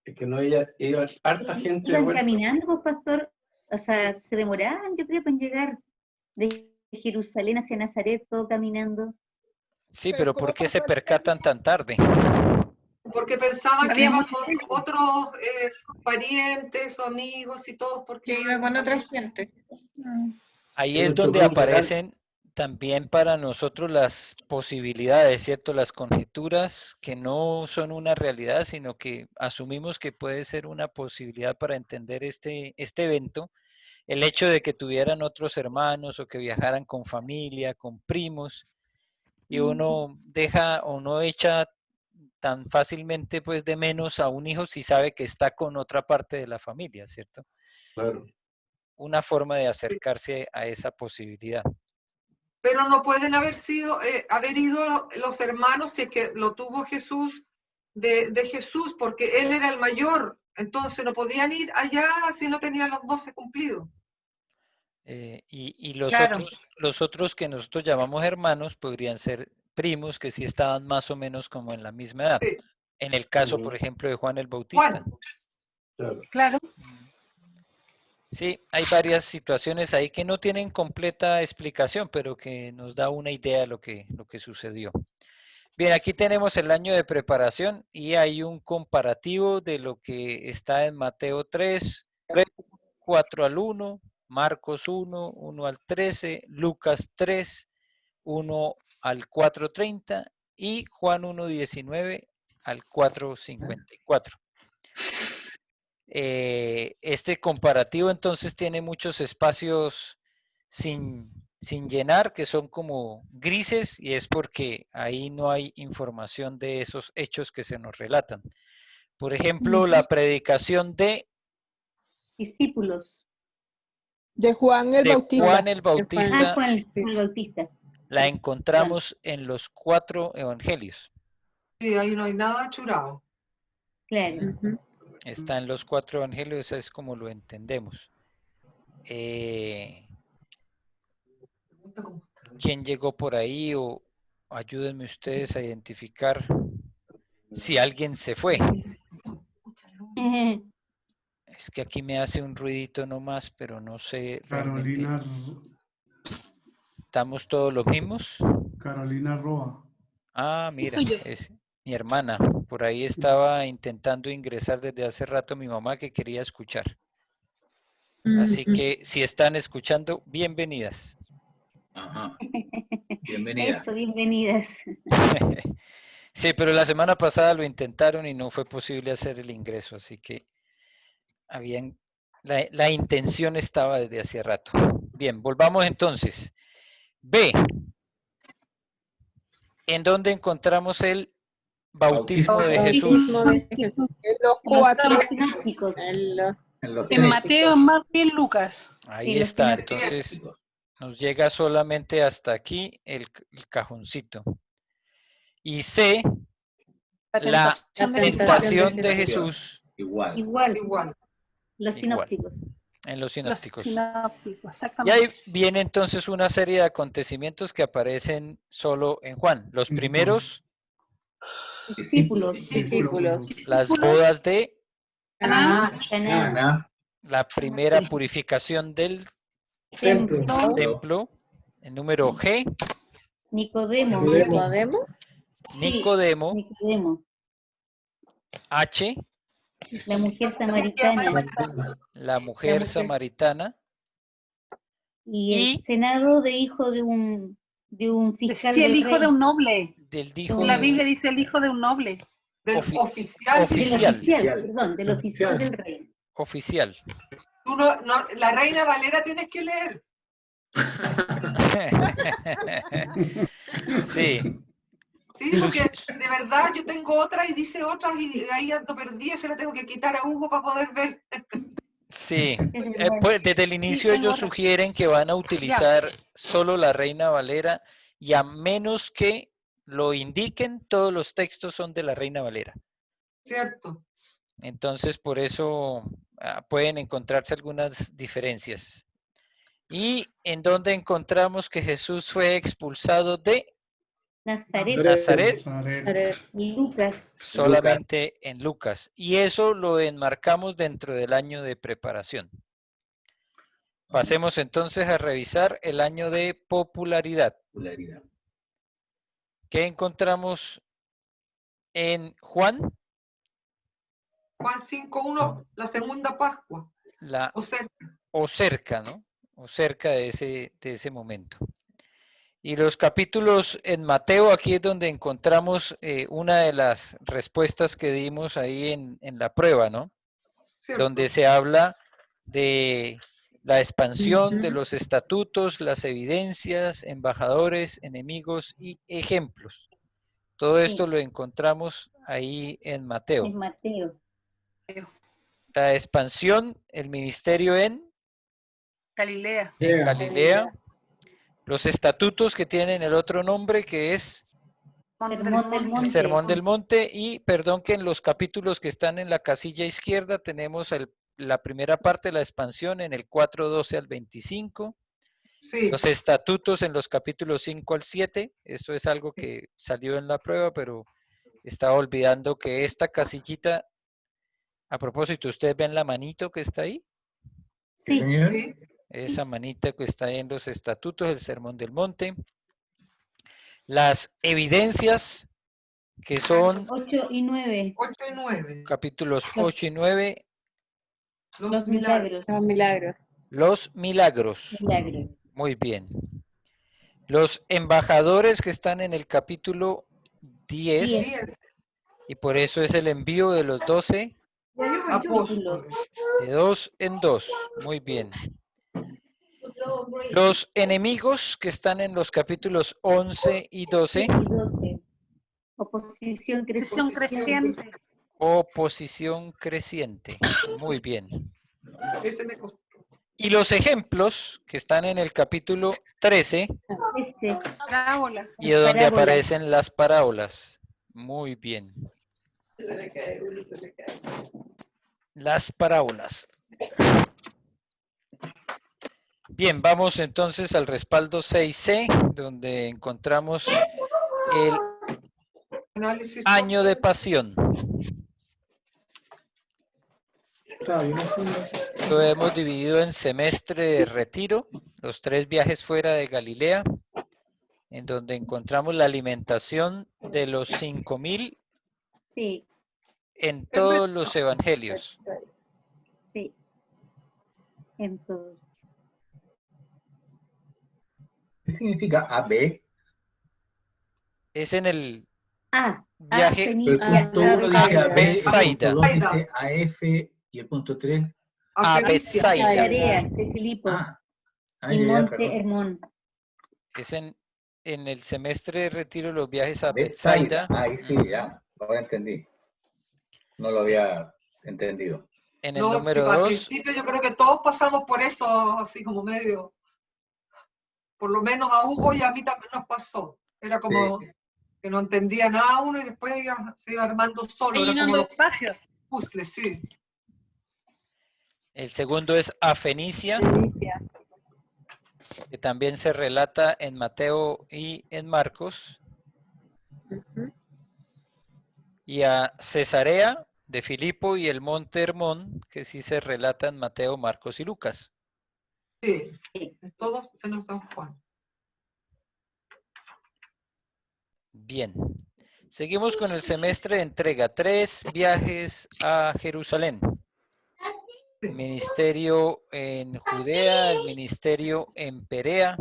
Es que no iba harta gente. Iban vuelta. caminando, pues, pastor. O sea, se demoraban, yo creo, en llegar de Jerusalén hacia Nazaret, todo caminando. Sí, Pero pero ¿cómo ¿por qué pasó se el percatan tan tarde? Porque pensaban que Había iban mucha con gente. otros parientes o amigos y todos, porque Que iba con otra gente. Ahí Pero es donde chocó un aparecen también para nosotros las posibilidades, ¿cierto? Las conjeturas que no son una realidad, sino que asumimos que puede ser una posibilidad para entender este evento. El hecho de que tuvieran otros hermanos o que viajaran con familia, con primos, y uno deja o no echa tan fácilmente pues de menos a un hijo si sabe que está con otra parte de la familia, ¿cierto? Claro. Una forma de acercarse a esa posibilidad. pero no pueden haber ido los hermanos si es que lo tuvo Jesús de Jesús, porque él era el mayor, entonces no podían ir allá si no tenían los 12 cumplidos. Y los, Claro. los otros que nosotros llamamos hermanos podrían ser primos que sí estaban más o menos como en la misma edad. Sí. En el caso, por ejemplo, de Juan el Bautista. Juan. Claro. Claro. Sí, hay varias situaciones ahí que no tienen completa explicación, pero que nos da una idea de lo que sucedió. Bien, aquí tenemos el año de preparación y hay un comparativo de lo que está en Mateo 3, 4 al 1, Marcos 1, 1 al 13, Lucas 3, 1 al 4:30 y Juan 1:19 al 4:54. Este comparativo entonces tiene muchos espacios sin sin llenar, que son como grises, y es porque ahí no hay información de esos hechos que se nos relatan. Por ejemplo, la predicación de Discípulos. De Juan el Bautista. Juan el Bautista Juan el Bautista. la encontramos en los 4 evangelios. Sí, ahí no hay nada churado. Claro. Está en los 4 evangelios, es como lo entendemos. ¿Quién llegó por ahí? O ayúdenme ustedes a identificar si alguien se fue. Es que aquí me hace un ruidito nomás, pero no sé realmente. Carolina, ¿Estamos todos los mismos? Carolina Roa. Ah, mira, es mi hermana. Por ahí estaba intentando ingresar desde hace rato mi mamá que quería escuchar. Así que si están escuchando, bienvenidas. Ajá. Bienvenida. Eso, bienvenidas. Sí, pero la semana pasada lo intentaron y no fue posible hacer el ingreso, así que la intención estaba desde hace rato. Bien, volvamos entonces. B. ¿En dónde encontramos el bautismo de Jesús? En los 4. En Mateo, en Marcos y en Lucas. Ahí está, entonces nos llega solamente hasta aquí el cajoncito. Y C, la tentación de Jesús. Igual. Los sinópticos. En los sinópticos. Exactamente. Y ahí viene entonces una serie de acontecimientos que aparecen solo en Juan. Los primeros, Discípulos. las bodas de Caná. la primera purificación del templo. El número G, Nicodemo. Nicodemo. H, La mujer samaritana. la mujer samaritana. Y el senado de hijo de un fiscal. Sí, el del hijo rey. de un noble. Hijo La Biblia dice el hijo de un noble. Del oficial. Del oficial del rey. Oficial. Tú no, la Reina Valera tienes que leer. Sí. Sí, porque de verdad yo tengo otras y dice otras y ahí ando perdida y se la tengo que quitar a Hugo para poder ver. Sí, pues desde el inicio ellos sugieren que van a utilizar solo la Reina Valera y a menos que lo indiquen, todos los textos son de la Reina Valera. Cierto. Entonces, por eso pueden encontrarse algunas diferencias. ¿Y en dónde encontramos que Jesús fue expulsado de Nazaret? Lucas. Solamente en Lucas. Y eso lo enmarcamos dentro del año de preparación. Pasemos entonces a revisar el año de popularidad. ¿Qué encontramos en Juan? Juan 5.1, la segunda Pascua. O cerca, ¿no? O cerca de ese momento. Y los capítulos en Mateo, aquí es donde encontramos una de las respuestas que dimos ahí en la prueba, ¿no? Cierto. Donde se habla de la expansión de los estatutos, las evidencias, embajadores, enemigos y ejemplos. Todo esto lo encontramos ahí en Mateo. En Mateo. La expansión, el ministerio en Galilea. En Galilea. Los estatutos que tienen el otro nombre que es el Sermón del Monte. Y perdón que en los capítulos que están en la casilla izquierda tenemos la primera parte de la expansión en el 4:12 al 25. Sí. Los estatutos en los capítulos 5 al 7. Esto es algo que salió en la prueba, pero estaba olvidando que esta casillita, a propósito, ¿ustedes ven la manito que está ahí? Sí. Esa manita que está ahí en los estatutos, el Sermón del Monte. Las evidencias, que son 8 y 9. Capítulos 8 y 9. Los milagros. Los milagros. Muy bien. Los embajadores que están en el capítulo 10. Y por eso es el envío de los 12 apóstoles. de 2 en 2. Muy bien. Los enemigos que están en los capítulos 11 y 12, 12. Oposición Posición creciente. creciente. oposición creciente. Muy bien. Ese me costó. Y los ejemplos que están en el capítulo 13 Ese. Parábola. y donde Parábolas. aparecen las parábolas. Muy bien. Las parábolas. Bien, vamos entonces al respaldo 6C, donde encontramos el Análisis año de pasión. Está bien, así. Lo hemos dividido en semestre de retiro, los 3 viajes fuera de Galilea, en donde encontramos la alimentación de los 5.000 Sí, en todos los evangelios. sí. En todo. ¿Qué significa AB? Es en el Ah, viaje El Fenicia. punto 1 dice AB, el Betsaida. punto 2 dice AF y el punto 3. a Fenicia. Betsaida. Tarea de Filipo y ya, Monte perdón. Hermón. Es en el semestre de retiro los viajes a Betsaida. Betsaida. Ahí sí, ya. Ahora entendí. No lo había entendido. En el No, sí, número al 2, principio yo creo que todos pasamos por eso, así como medio. Por lo menos a Hugo y a mí también nos pasó. Era como Sí. que no entendía nada uno y después se iba armando solo. Era como Llenando los espacios. puzzles, sí. el segundo es a Fenicia, Fenicia. que también se relata en Mateo y en Marcos, Ujú. y a Cesarea de Filipo y el Monte Hermón, que sí se relata en Mateo, Marcos y Lucas. Sí, en todos en San Juan. Bien. Seguimos con el semestre de entrega. 3 viajes a Jerusalén. El ministerio en Judea, el ministerio en Perea.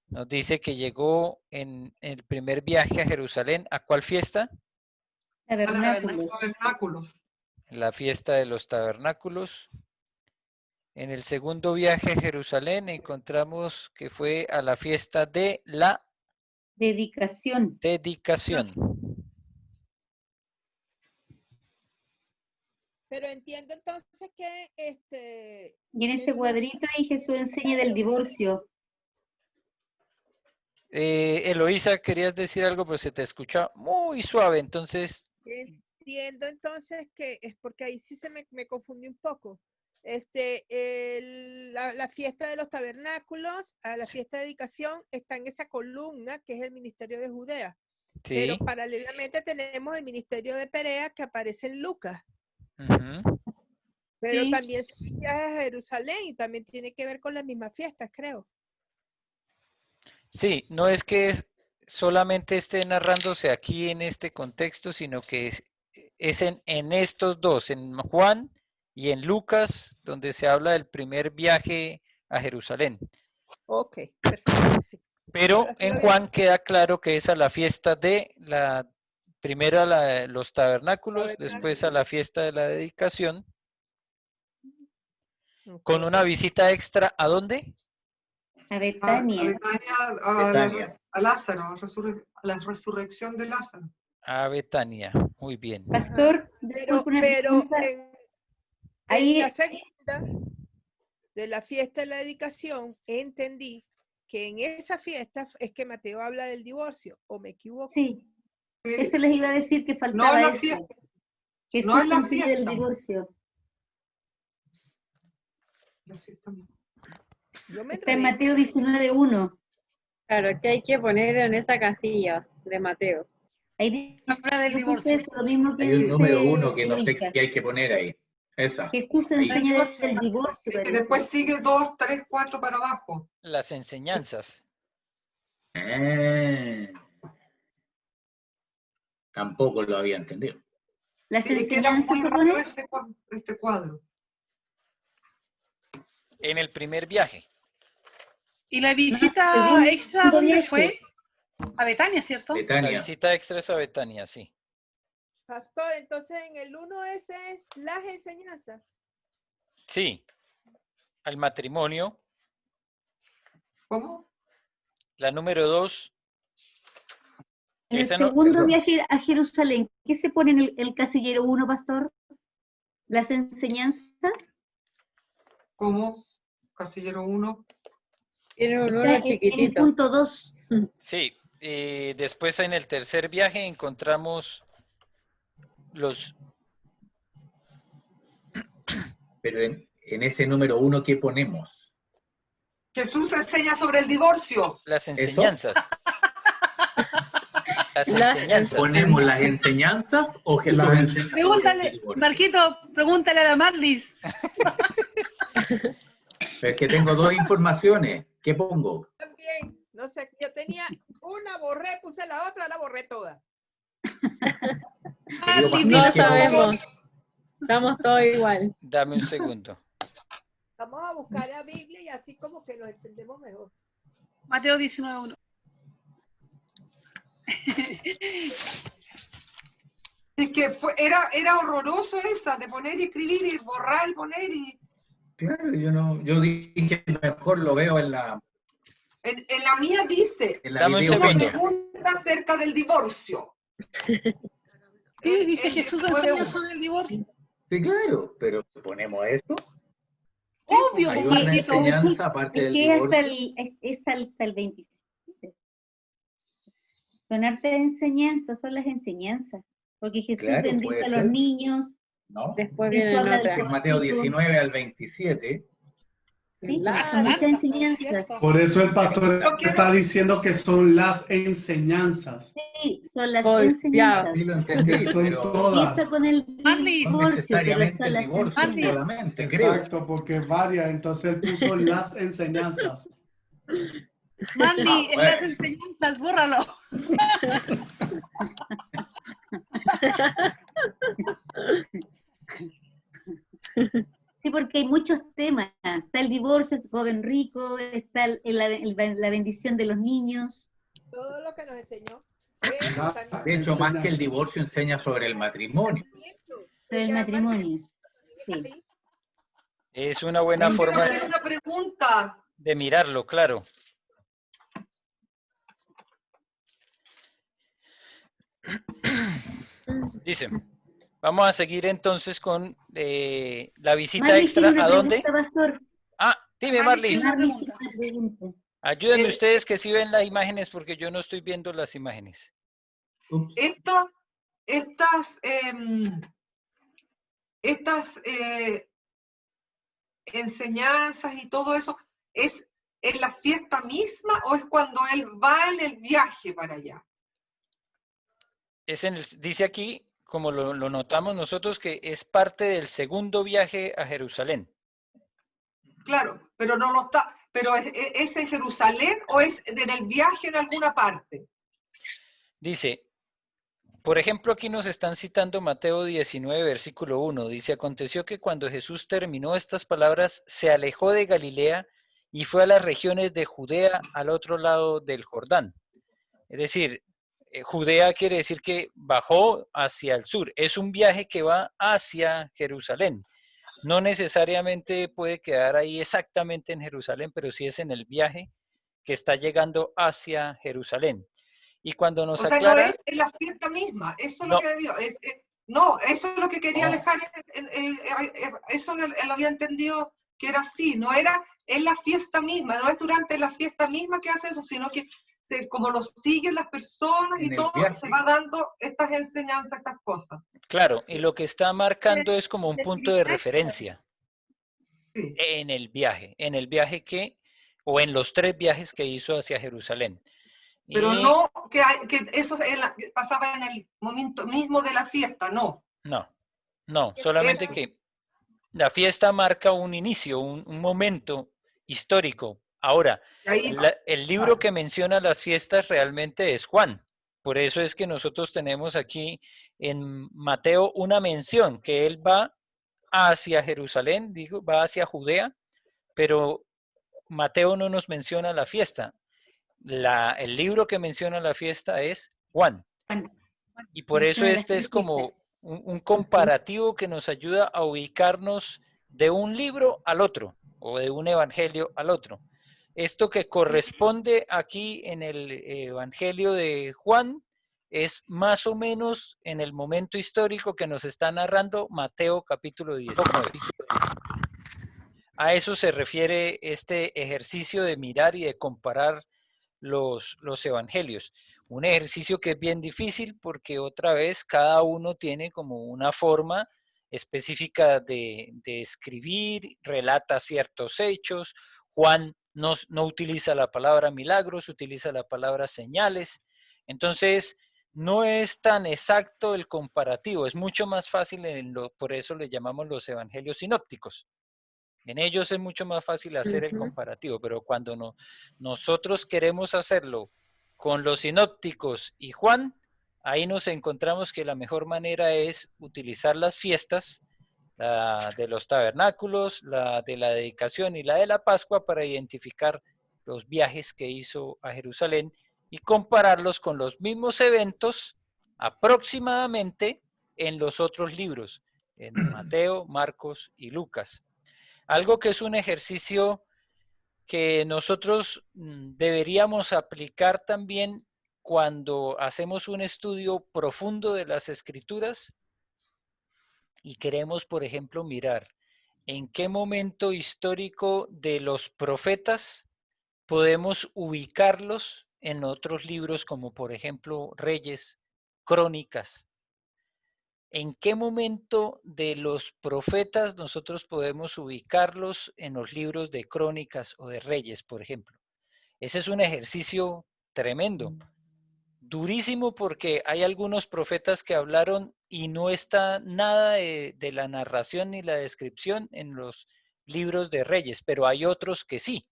Nos dice que llegó en el primer viaje a Jerusalén. ¿A cuál fiesta? Tabernáculos. Tabernáculos. La fiesta de los tabernáculos. En el segundo viaje a Jerusalén encontramos que fue a la fiesta de la Dedicación. dedicación. Pero entiendo entonces que Y en ese cuadrito ahí Jesús enseña del divorcio. Eloísa, querías decir algo, pero se te escucha muy suave, entonces entiendo entonces que es porque ahí sí se me confundió un poco. La fiesta de los tabernáculos, a la fiesta de dedicación, está en esa columna que es el ministerio de Judea. sí. Pero paralelamente tenemos el ministerio de Perea que aparece en Lucas. Ujú. Pero Sí. también se viaja a Jerusalén y también tiene que ver con las mismas fiestas, creo. Sí, no es que solamente esté narrándose aquí en este contexto, sino que es en estos dos, en Juan y en Lucas, donde se habla del primer viaje a Jerusalén. Ok, perfecto, sí. Pero Ahora sí en lo vi. Juan queda claro que es a la fiesta de primero a los tabernáculos, después a la fiesta de la dedicación, con una visita extra, ¿a dónde? A A Betania. Betania, Betania. a Lázaro, a la resurrección de Lázaro. A Betania. Muy bien. Pastor, Pero, disculpe una pero pregunta. en Ahí, la segunda de la fiesta de la dedicación entendí que en esa fiesta es que Mateo habla del divorcio, ¿o me equivoco? sí, eso les iba a decir que No faltaba en la eso. fiesta. Jesús No en la enseña del fiesta. divorcio. La fiesta no. Yo me Está en enredé. Mateo 19:1. Claro, que hay que poner en esa casilla de Mateo. Ahí Habla del dice divorcio. eso, lo mismo que Hay un dice número 1 que no sé Eloísa. qué hay que poner ahí. Esa. Jesús Ahí. enseña del divorcio. Y parece. después sigue 2, 3, 4 para abajo. Las enseñanzas. Tampoco lo había entendido. Las Sí, es que era enseñanzas muy se raro pone. este cuadro. En el primer viaje. ¿Y la visita segundo extra dónde viaje. fue? A Betania, ¿cierto? La Betania. visita extra es a Betania, sí. Pastor, entonces en el 1 ese es las enseñanzas. Sí. Al matrimonio. ¿Cómo? La número 2. En el Esa no- segundo perdón. viaje a Jerusalén, ¿qué se pone en el casillero 1, pastor? ¿Las enseñanzas? ¿Cómo? Casillero 1. Tiene un Está uno en el chiquitito. punto 2. Sí, después en el tercer viaje encontramos los... Pero en ese número 1, ¿qué ponemos? Jesús enseña sobre el divorcio. Las ¿Eso? enseñanzas. Las Las enseñanzas. ¿Ponemos las enseñanzas o Jesús Las enseña sobre el Pregúntale, divorcio? Marquito, pregúntale a la Marlis. Pero es que tengo dos informaciones. ¿Qué pongo? También, no sé, yo tenía una, borré, puse la otra, la borré toda. Querido Marlis, pastor, No ¿qué pongo? sabemos. Estamos todos igual. Dame un segundo. Vamos a buscar la Biblia y así como que lo entendemos mejor. Mateo 19:1. Es que era horroroso esa, de poner y escribir y borrar y poner y... Claro, yo dije mejor lo veo en la la mía dice, Dame un una segundo. pregunta acerca del divorcio. Sí, dice El Jesús 19:1. enseña sobre el divorcio. Sí, claro, pero ponemos esto. Obvio, Hay pues, una Marquito. enseñanza aparte Es del que divorcio. es hasta el 27. Son hartas enseñanzas, son las enseñanzas. Porque Jesús Claro, bendice puede a los ser. niños. ¿No? Después Esto vienen habla del otras. Es Mateo divorcio. 19 al 27. Sí, Largas. son muchas Hartas, enseñanzas. ¿cierto? Por eso el pastor Yo quiero- está diciendo que son las enseñanzas. Sí, son las Golpeado. enseñanzas. Así lo entendí, Que son pero todas. Empieza con el Marlis. no divorcio, pero necesariamente son el las divorcio Marlis. enseñanzas. solamente, creo. Exacto, porque varias. Entonces él puso las enseñanzas. Marlis, en las bueno. enseñanzas, bórralo. Sí, porque hay muchos temas. Está el divorcio, el joven rico, está la bendición de los niños. Todo lo que nos enseñó. Pero La- también De hecho, más que el enseñanza. divorcio enseña sobre el matrimonio. Sobre el matrimonio. Sí. Ahí. Es una buena Yo quiero forma hacer una pregunta. de mirarlo, claro. Dice, vamos a seguir entonces con la visita Marlis tiene extra. una ¿A dónde? pregunta, pastor. Ah, dime, Marlis Marlis. tiene una Marlis pregunta. tiene una pregunta. Ayúdenme Eh, ustedes que sí ven las imágenes porque yo no estoy viendo las imágenes. Ups. Estas enseñanzas y todo eso, ¿es en la fiesta misma o es cuando él va en el viaje para allá? Dice aquí, como lo notamos nosotros, que es parte del segundo viaje a Jerusalén. Claro, pero no lo está. ¿Pero es en Jerusalén o es en el viaje en alguna parte? Dice, por ejemplo, aquí nos están citando Mateo 19, versículo 1. Dice, aconteció que cuando Jesús terminó estas palabras, se alejó de Galilea y fue a las regiones de Judea al otro lado del Jordán. Es decir, Judea quiere decir que bajó hacia el sur. Es un viaje que va hacia Jerusalén. No necesariamente puede quedar ahí exactamente en Jerusalén, pero sí es en el viaje que está llegando hacia Jerusalén. Y cuando nos O sea, aclara... no es en la fiesta misma, eso es No. lo que digo. No, eso es lo que quería No. dejar, eso lo había entendido que era así, no era en la fiesta misma, no es durante la fiesta misma que hace eso, sino que como lo siguen las personas En y el todo, viaje. se va dando estas enseñanzas, estas cosas. Claro, y lo que está marcando es como un punto de referencia Sí. en el viaje que, o en los 3 viajes que hizo hacia Jerusalén. Pero Y no que eso pasaba en el momento mismo de la fiesta, no. no, solamente Eso. que la fiesta marca un inicio, un momento histórico. Ahora, Y ahí, el libro que menciona las fiestas realmente es Juan. Por eso es que nosotros tenemos aquí en Mateo una mención, que él va hacia Jerusalén, digo, va hacia Judea, pero Mateo no nos menciona la fiesta. El libro que menciona la fiesta es Juan. Y por eso Menciona las este es 3 como fiestas. un comparativo que nos ayuda a ubicarnos de un libro al otro o de un evangelio al otro. Esto que corresponde aquí en el Evangelio de Juan es más o menos en el momento histórico que nos está narrando Mateo capítulo 19. A eso se refiere este ejercicio de mirar y de comparar los evangelios. Un ejercicio que es bien difícil porque otra vez cada uno tiene como una forma específica de escribir, relata ciertos hechos. Juan no utiliza la palabra milagros, utiliza la palabra señales. Entonces, no es tan exacto el comparativo, es mucho más fácil, por eso le llamamos los evangelios sinópticos. En ellos es mucho más fácil hacer el comparativo, pero cuando nosotros queremos hacerlo con los sinópticos y Juan, ahí nos encontramos que la mejor manera es utilizar las fiestas, la de los tabernáculos, la de la dedicación y la de la Pascua para identificar los viajes que hizo a Jerusalén y compararlos con los mismos eventos aproximadamente en los otros libros, en Mateo, Marcos y Lucas. Algo que es un ejercicio que nosotros deberíamos aplicar también cuando hacemos un estudio profundo de las escrituras y queremos, por ejemplo, mirar en qué momento histórico de los profetas podemos ubicarlos en otros libros como, por ejemplo, Reyes, Crónicas. ¿En qué momento de los profetas nosotros podemos ubicarlos en los libros de Crónicas o de Reyes, por ejemplo? Ese es un ejercicio tremendo, durísimo, porque hay algunos profetas que hablaron y no está nada de la narración ni la descripción en los libros de Reyes, pero hay otros que sí.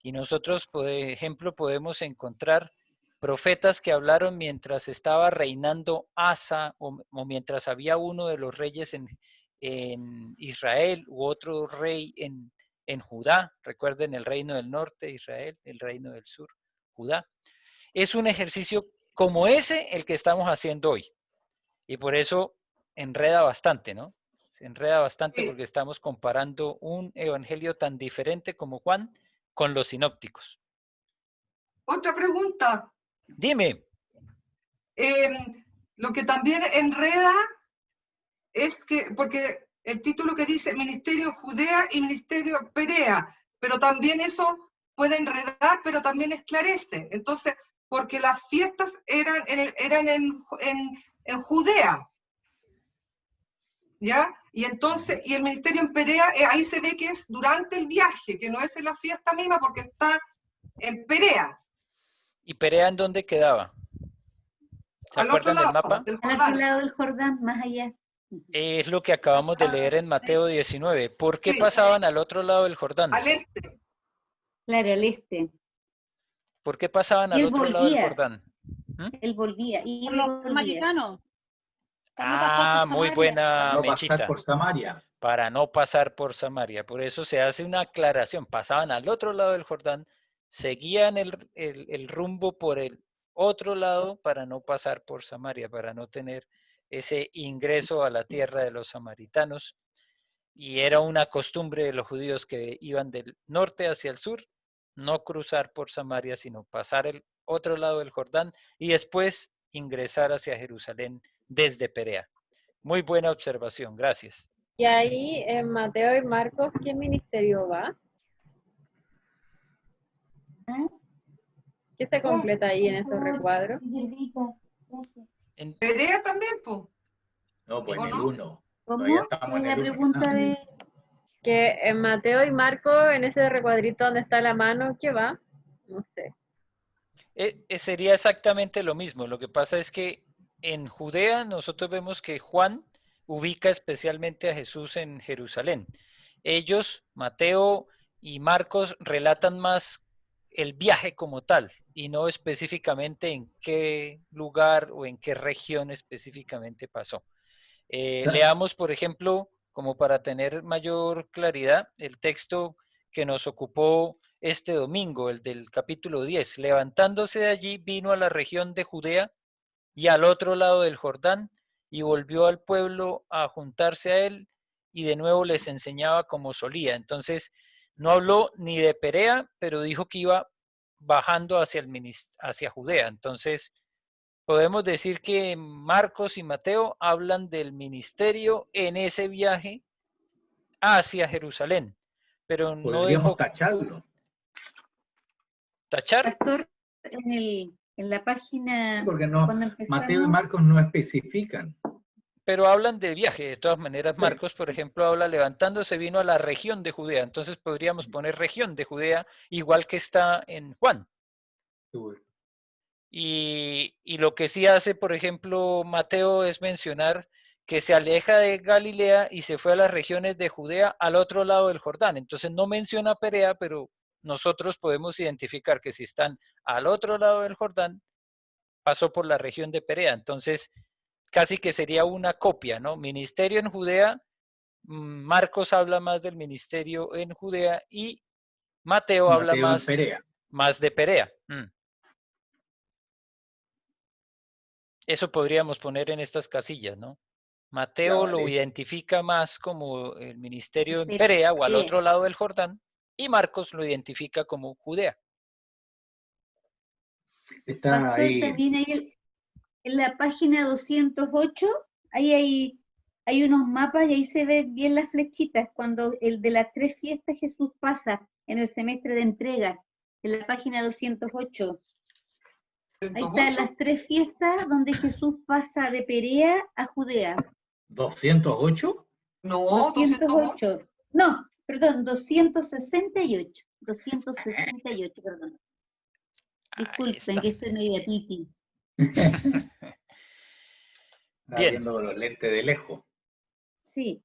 Y nosotros, por ejemplo, podemos encontrar profetas que hablaron mientras estaba reinando Asa o mientras había uno de los reyes en Israel u otro rey en Judá. Recuerden el reino del norte, Israel, el reino del sur, Judá. Es un ejercicio como ese el que estamos haciendo hoy. Y por eso enreda bastante, ¿no? Se enreda bastante porque estamos comparando un evangelio tan diferente como Juan con los sinópticos. Otra pregunta. Dime. Lo que también enreda es que, porque el título que dice Ministerio Judea y Ministerio Perea, pero también eso puede enredar, pero también esclarece. Entonces, porque las fiestas eran en Judea, ¿ya? Y entonces, y el ministerio en Perea, ahí se ve que es durante el viaje, que no es en la fiesta misma porque está en Perea. ¿Y Perea en dónde quedaba? ¿Se acuerdan del mapa? Al otro lado del Jordán, más allá. Es lo que acabamos de leer en Mateo 19. ¿Por qué pasaban al otro lado del Jordán? Al este. Claro, al este. ¿Por qué pasaban al otro lado del Jordán? Él volvía. Y por los samaritanos. Ah, muy buena, no Mechita. pasar por Samaria. Para no pasar por Samaria. Por eso se hace una aclaración. Pasaban al otro lado del Jordán, seguían el rumbo por el otro lado para no pasar por Samaria, para no tener ese ingreso a la tierra de los samaritanos. Y era una costumbre de los judíos que iban del norte hacia el sur, no cruzar por Samaria, sino pasar el otro lado del Jordán y después ingresar hacia Jerusalén desde Perea. Muy buena observación, gracias. Y ahí en Mateo y Marcos, ¿qué ministerio va? ¿Qué se completa ahí en esos recuadros? En Perea también, pues. No, pues en el 1. ¿Cómo? Todavía estamos en La el 1. pregunta de... Que en Mateo y Marcos, en ese recuadrito donde está la mano, ¿qué va? No sé. Sería exactamente lo mismo. Lo que pasa es que en Judea nosotros vemos que Juan ubica especialmente a Jesús en Jerusalén. Ellos, Mateo y Marcos, relatan más el viaje como tal y no específicamente en qué lugar o en qué región específicamente pasó. Leamos, por ejemplo, como para tener mayor claridad, el texto que nos ocupó este domingo, el del capítulo 10. Levantándose de allí, vino a la región de Judea y al otro lado del Jordán, y volvió al pueblo a juntarse a él, y de nuevo les enseñaba como solía. Entonces, No habló ni de Perea, pero dijo que iba bajando hacia Judea. Entonces, podemos decir que Marcos y Mateo hablan del ministerio en ese viaje hacia Jerusalén, pero no Podríamos dejó tacharlo. tachar, Pastor, en la página, Porque no, cuando Mateo y empezamos, Marcos no especifican. pero hablan del viaje. De todas maneras, Sí. Marcos, por ejemplo, habla levantándose vino a la región de Judea. Entonces podríamos poner región de Judea, igual que está en Juan. Y lo que sí hace, por ejemplo, Mateo es mencionar que se aleja de Galilea y se fue a las regiones de Judea al otro lado del Jordán. Entonces no menciona Perea, pero nosotros podemos identificar que si están al otro lado del Jordán, pasó por la región de Perea. Entonces, casi que sería una copia, ¿no? Ministerio en Judea, Marcos habla más del ministerio en Judea y Mateo habla Mateo en Perea. más de Perea. Eso podríamos poner en estas casillas, ¿no? Mateo Ya, lo vale. identifica más como el ministerio en Perea. Perea o al otro lado del Jordán, y Marcos lo identifica como Judea. Está Pastor, ahí. también hay en la página 208, ahí hay unos mapas y ahí se ven bien las flechitas, cuando el de las 3 fiestas Jesús pasa en el semestre de entrega, en la página 208. Ahí están las 3 fiestas donde Jesús pasa de Perea a Judea. ¿208? No, 208. No, perdón, 268. 268, perdón. Disculpen, que estoy media pipi. Está Bien. viendo con los lentes de lejos. Sí.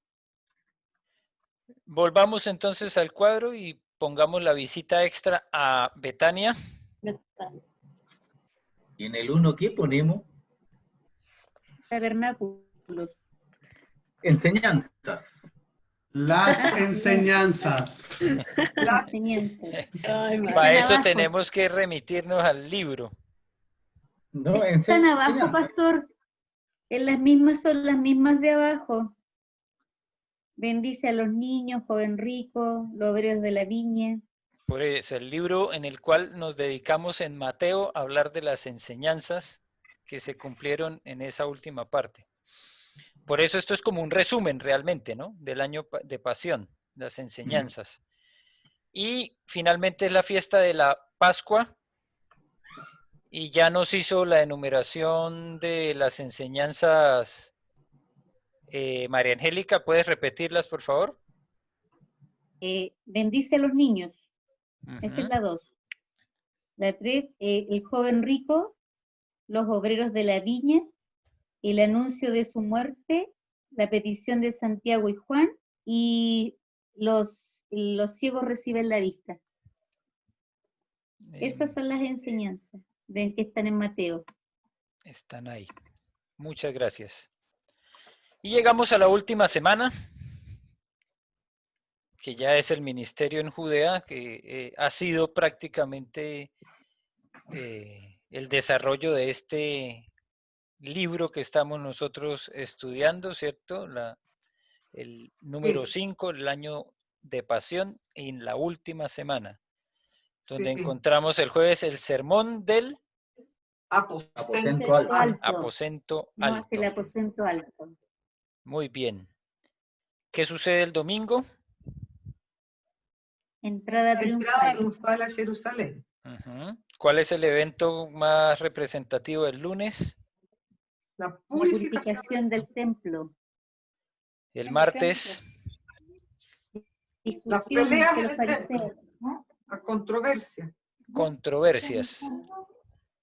Volvamos entonces al cuadro y pongamos la visita extra a Betania. ¿Y en el 1 qué ponemos? Tabernáculos. Enseñanzas. Las enseñanzas. Las enseñanzas. Para Están eso abajo. tenemos que remitirnos al libro. No, Están abajo, enseñanzas. pastor. En las mismas son las mismas de abajo. Bendice a los niños, joven rico, los obreros de la viña. Por eso, el libro en el cual nos dedicamos en Mateo a hablar de las enseñanzas que se cumplieron en esa última parte. Por eso esto es como un resumen realmente, ¿no? Del año de pasión, las enseñanzas. Y finalmente es la fiesta de la Pascua. Y ya nos hizo la enumeración de las enseñanzas. María Angélica, ¿puedes repetirlas, por favor? Bendice a los niños. Esa es Ujú. la 2. La 3, el joven rico, los obreros de la viña, el anuncio de su muerte, la petición de Santiago y Juan, y los ciegos reciben la vista. Esas son las enseñanzas que están en Mateo. Están ahí. Muchas gracias. Y llegamos a la última semana, que ya es el ministerio en Judea, que ha sido prácticamente el desarrollo de este libro que estamos nosotros estudiando, ¿cierto? El número 5, el año de pasión, en la última semana, donde Sí. encontramos el jueves el sermón del Aposento alto. aposento No, alto. es el aposento alto. Muy bien. ¿Qué sucede el domingo? Entrada triunfal. triunfal a Jerusalén. Ujú. ¿Cuál es el evento más representativo del lunes? La La purificación. purificación del templo. El martes, Las Discusión peleas entre en los el templo. fariseos. ¿No? La controversia. controversias.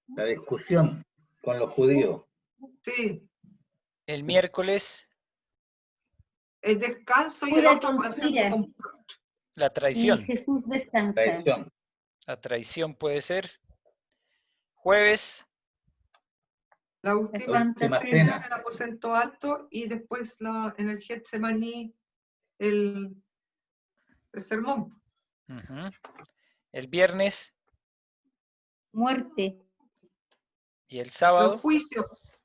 La discusión con los judíos. Sí. El miércoles, El descanso y el Pura otro conspira. complot. la Y traición. Jesús descansa. Traición. La traición puede ser. Jueves, La La última Santa última cena cena. en el aposento alto y después en el Getsemaní el sermón. ujú. El viernes Muerte. y el sábado.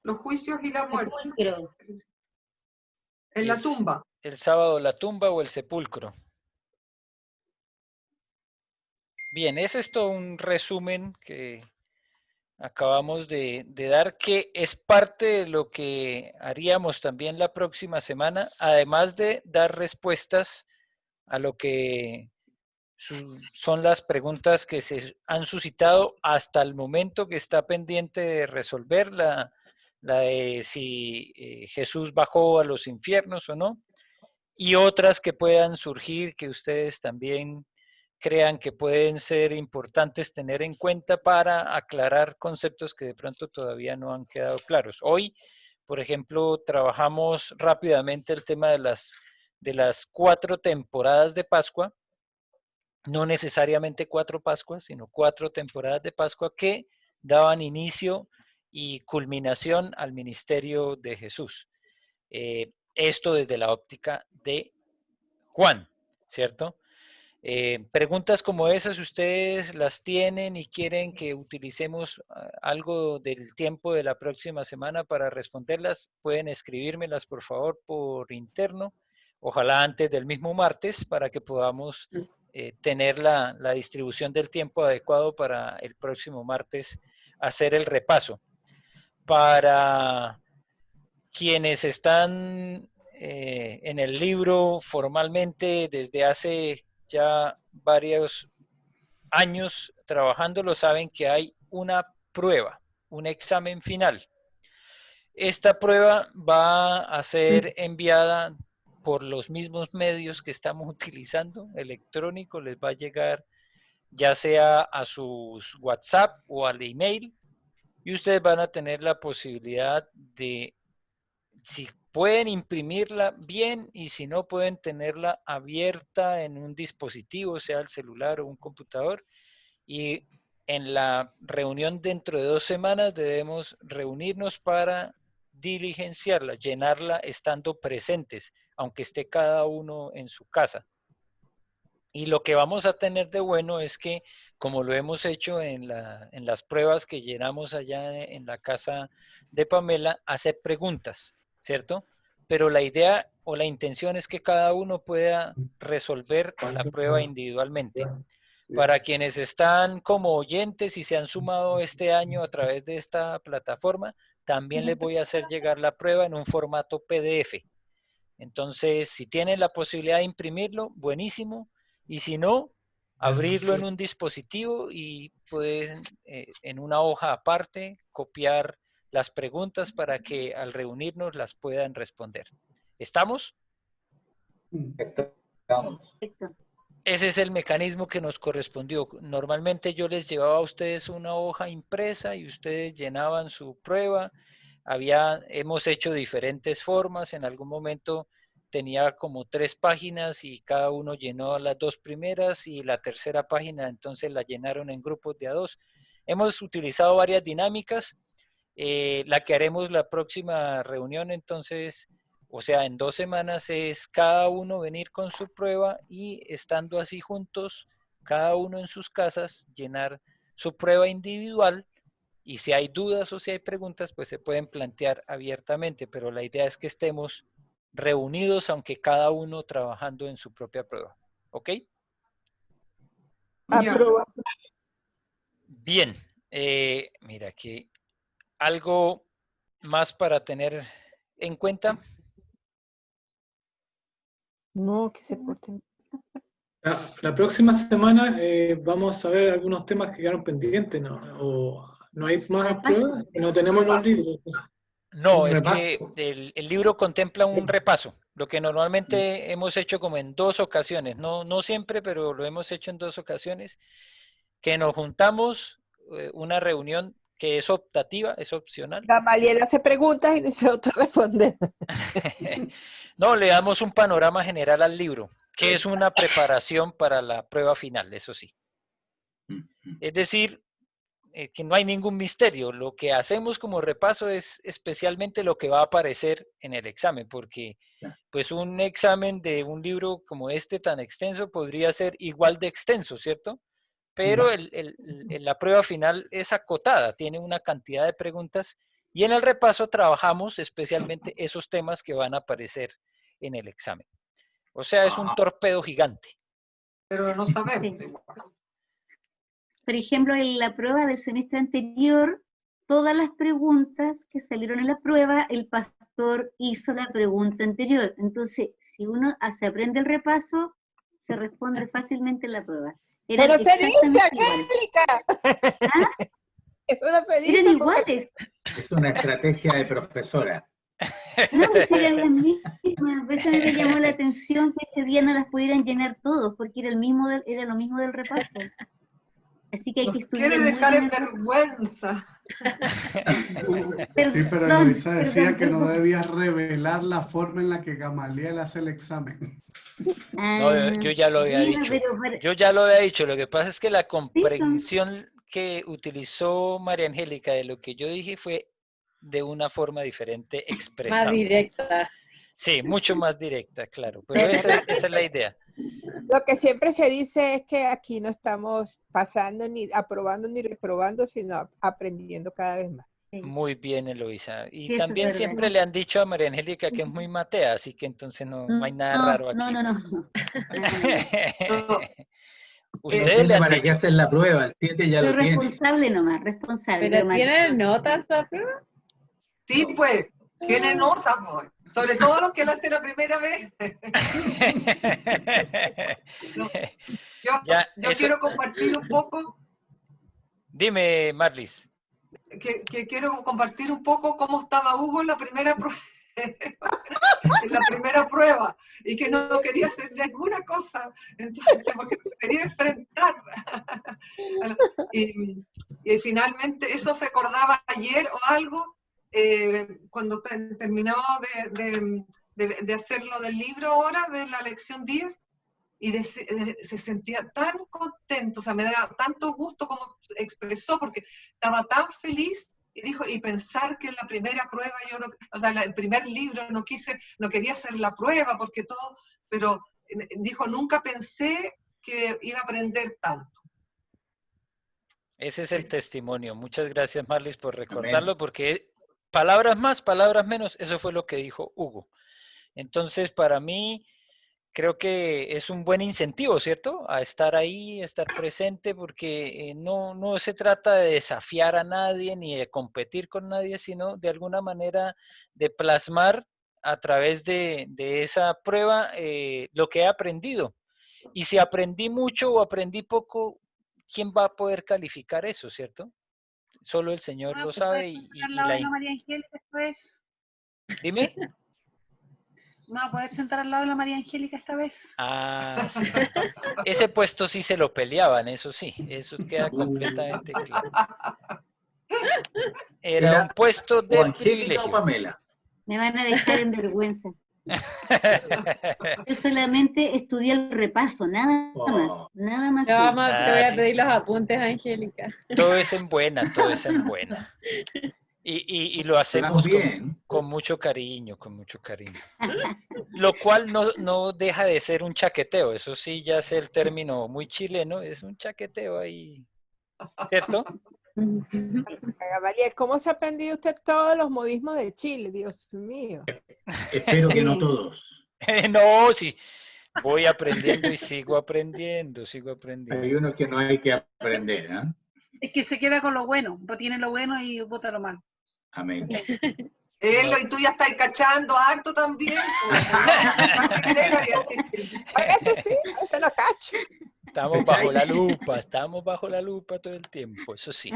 Los juicios y la muerte. Sepulcro. En Y la tumba. El sábado la tumba o el sepulcro. Bien, ese es todo un resumen que acabamos de dar, que es parte de lo que haríamos también la próxima semana, además de dar respuestas a lo que son las preguntas que se han suscitado hasta el momento, que está pendiente de resolver, la de si Jesús bajó a los infiernos o no, y otras que puedan surgir que ustedes también crean que pueden ser importantes tener en cuenta para aclarar conceptos que de pronto todavía no han quedado claros. Hoy, por ejemplo, trabajamos rápidamente el tema de las 4 temporadas de Pascua, no necesariamente 4 Pascuas, sino 4 temporadas de Pascua que daban inicio y culminación al ministerio de Jesús. Esto desde la óptica de Juan, ¿cierto? Preguntas como esas, ustedes las tienen y quieren que utilicemos algo del tiempo de la próxima semana para responderlas, pueden escribírmelas por favor por interno, ojalá antes del mismo martes para que podamos tener la distribución del tiempo adecuado para el próximo martes hacer el repaso. Para quienes están en el libro formalmente desde hace ya varios años trabajándolo, saben que hay una prueba, un examen final. Esta prueba va a ser enviada por los mismos medios que estamos utilizando, electrónico, les va a llegar ya sea a sus WhatsApp o al email, y ustedes van a tener la posibilidad de, si pueden imprimirla bien, y si no pueden tenerla abierta en un dispositivo, sea el celular o un computador, y en la reunión dentro de 2 semanas debemos reunirnos para diligenciarla, llenarla estando presentes, aunque esté cada uno en su casa. Y lo que vamos a tener de bueno es que, como lo hemos hecho en las pruebas que llenamos allá en la casa de Pamela, hacer preguntas, ¿cierto? Pero la idea o la intención es que cada uno pueda resolver la prueba individualmente. Para quienes están como oyentes y se han sumado este año a través de esta plataforma, también les voy a hacer llegar la prueba en un formato PDF. Entonces, si tienen la posibilidad de imprimirlo, buenísimo. Y si no, abrirlo en un dispositivo y pueden en una hoja aparte copiar las preguntas para que al reunirnos las puedan responder. ¿Estamos? Estamos. Ese es el mecanismo que nos correspondió. Normalmente yo les llevaba a ustedes una hoja impresa y ustedes llenaban su prueba. Hemos hecho diferentes formas. En algún momento tenía como 3 páginas y cada uno llenó las 2 primeras y la tercera página entonces la llenaron en grupos de a 2. Hemos utilizado varias dinámicas. La que haremos la próxima reunión entonces, o sea, en 2 semanas, es cada uno venir con su prueba y estando así juntos, cada uno en sus casas, llenar su prueba individual, y si hay dudas o si hay preguntas, pues se pueden plantear abiertamente, pero la idea es que estemos reunidos, aunque cada uno trabajando en su propia prueba. ¿Ok? Aprobado. Bien, mira aquí algo más para tener en cuenta. No, que se porten. La próxima semana vamos a ver algunos temas que quedaron pendientes, ¿no? O no hay más pruebas, no tenemos los libros. No, Un es repaso. que el libro contempla un repaso, lo que normalmente hemos hecho como en 2 ocasiones, no siempre, pero lo hemos hecho en 2 ocasiones, que nos juntamos, una reunión que es optativa, es opcional. Gamaliel hace preguntas y nosotros respondemos. No, le damos un panorama general al libro, que es una preparación para la prueba final, eso sí. Es decir, que no hay ningún misterio. Lo que hacemos como repaso es especialmente lo que va a aparecer en el examen, porque pues un examen de un libro como este tan extenso podría ser igual de extenso, ¿cierto? Pero la prueba final es acotada, tiene una cantidad de preguntas, y en el repaso trabajamos especialmente esos temas que van a aparecer en el examen. O sea, es un torpedo gigante. Pero no sabemos igual. por ejemplo, en la prueba del semestre anterior, todas las preguntas que salieron en la prueba, el pastor hizo la pregunta anterior. Entonces, si uno se aprende el repaso, se responde fácilmente en la prueba. Eso no se dice, iguales. Angélica. ¿Ah? Eso no se dice. Eran iguales. Es una estrategia de profesora. No, pues eran las mismas. Por eso me llamó la atención que ese día no las pudieran llenar todos, porque era lo mismo del repaso. Así que hay que estudiar. Quiere dejar en vergüenza. Sí, pero Luisa decía que no debía revelar la forma en la que Gamaliel hace el examen. No, yo ya lo había dicho. Yo ya lo había dicho. Lo que pasa es que la comprensión que utilizó María Angélica de lo que yo dije fue de una forma diferente expresada. Más directa. Sí, mucho más directa, claro. Pero esa es la idea. Lo que siempre se dice es que aquí no estamos pasando ni aprobando ni reprobando, sino aprendiendo cada vez más. Muy bien, Eloisa. Y Sí, también eso es siempre verdad. le han dicho a María Angélica que es muy matea, así que entonces no hay nada raro aquí. No. Ustedes le han ¿Para qué dicho. hacer la prueba? El 7 ya Soy lo tiene. responsable nomás, responsable. ¿Pero tiene notas la prueba? Sí, pues, tiene nota, pues. Sobre todo los que lo hacen la primera vez. No, yo quiero compartir un poco. Dime, Marlis. Que quiero compartir un poco cómo estaba Hugo en la primera prueba. En la primera prueba, y que no quería hacer ninguna cosa, entonces, porque se quería enfrentar. Y finalmente, eso se acordaba ayer o algo, cuando terminó de hacer lo del libro ahora, de la lección 10, y se sentía tan contento, o sea, me da tanto gusto como expresó, porque estaba tan feliz. Y dijo, y pensar que en la primera prueba yo no, o sea, el primer libro no quería hacer la prueba porque todo, pero dijo, nunca pensé que iba a aprender tanto. Ese es el testimonio. Muchas gracias, Marlis, por recordarlo, porque palabras más, palabras menos, eso fue lo que dijo Hugo. Entonces, para mí, creo que es un buen incentivo, ¿cierto? A estar ahí, a estar presente, porque no se trata de desafiar a nadie ni de competir con nadie, sino de alguna manera de plasmar a través de esa prueba lo que he aprendido. Y si aprendí mucho o aprendí poco, ¿quién va a poder calificar eso, cierto? Solo el Señor lo sabe y la... María Angélica esta vez. Dime. No, va a poder sentar al lado de la María Angélica esta vez. Ah, sí. Ese puesto sí se lo peleaban, eso sí, eso queda completamente claro. Era un puesto de privilegio. O Pamela. Me van a dejar en vergüenza. Yo solamente estudié el repaso, nada más. Nada más. Te voy a pedir los apuntes, Angélica. Todo es en buena, todo es en buena. Y lo hacemos con mucho cariño, con mucho cariño. Lo cual no deja de ser un chaqueteo, eso sí, ya es el término muy chileno, es un chaqueteo ahí, ¿cierto? Gamaliel, ¿cómo se ha aprendido usted todos los modismos de Chile? Dios mío. Espero que no todos. No, sí, voy aprendiendo y sigo aprendiendo. Hay unos que no hay que aprender, ¿eh? Es que se queda con lo bueno, retiene lo bueno y bota lo malo. Amén. Y tú ya estás cachando harto también. Eso sí, eso lo cacho. Estamos bajo la lupa todo el tiempo, eso sí.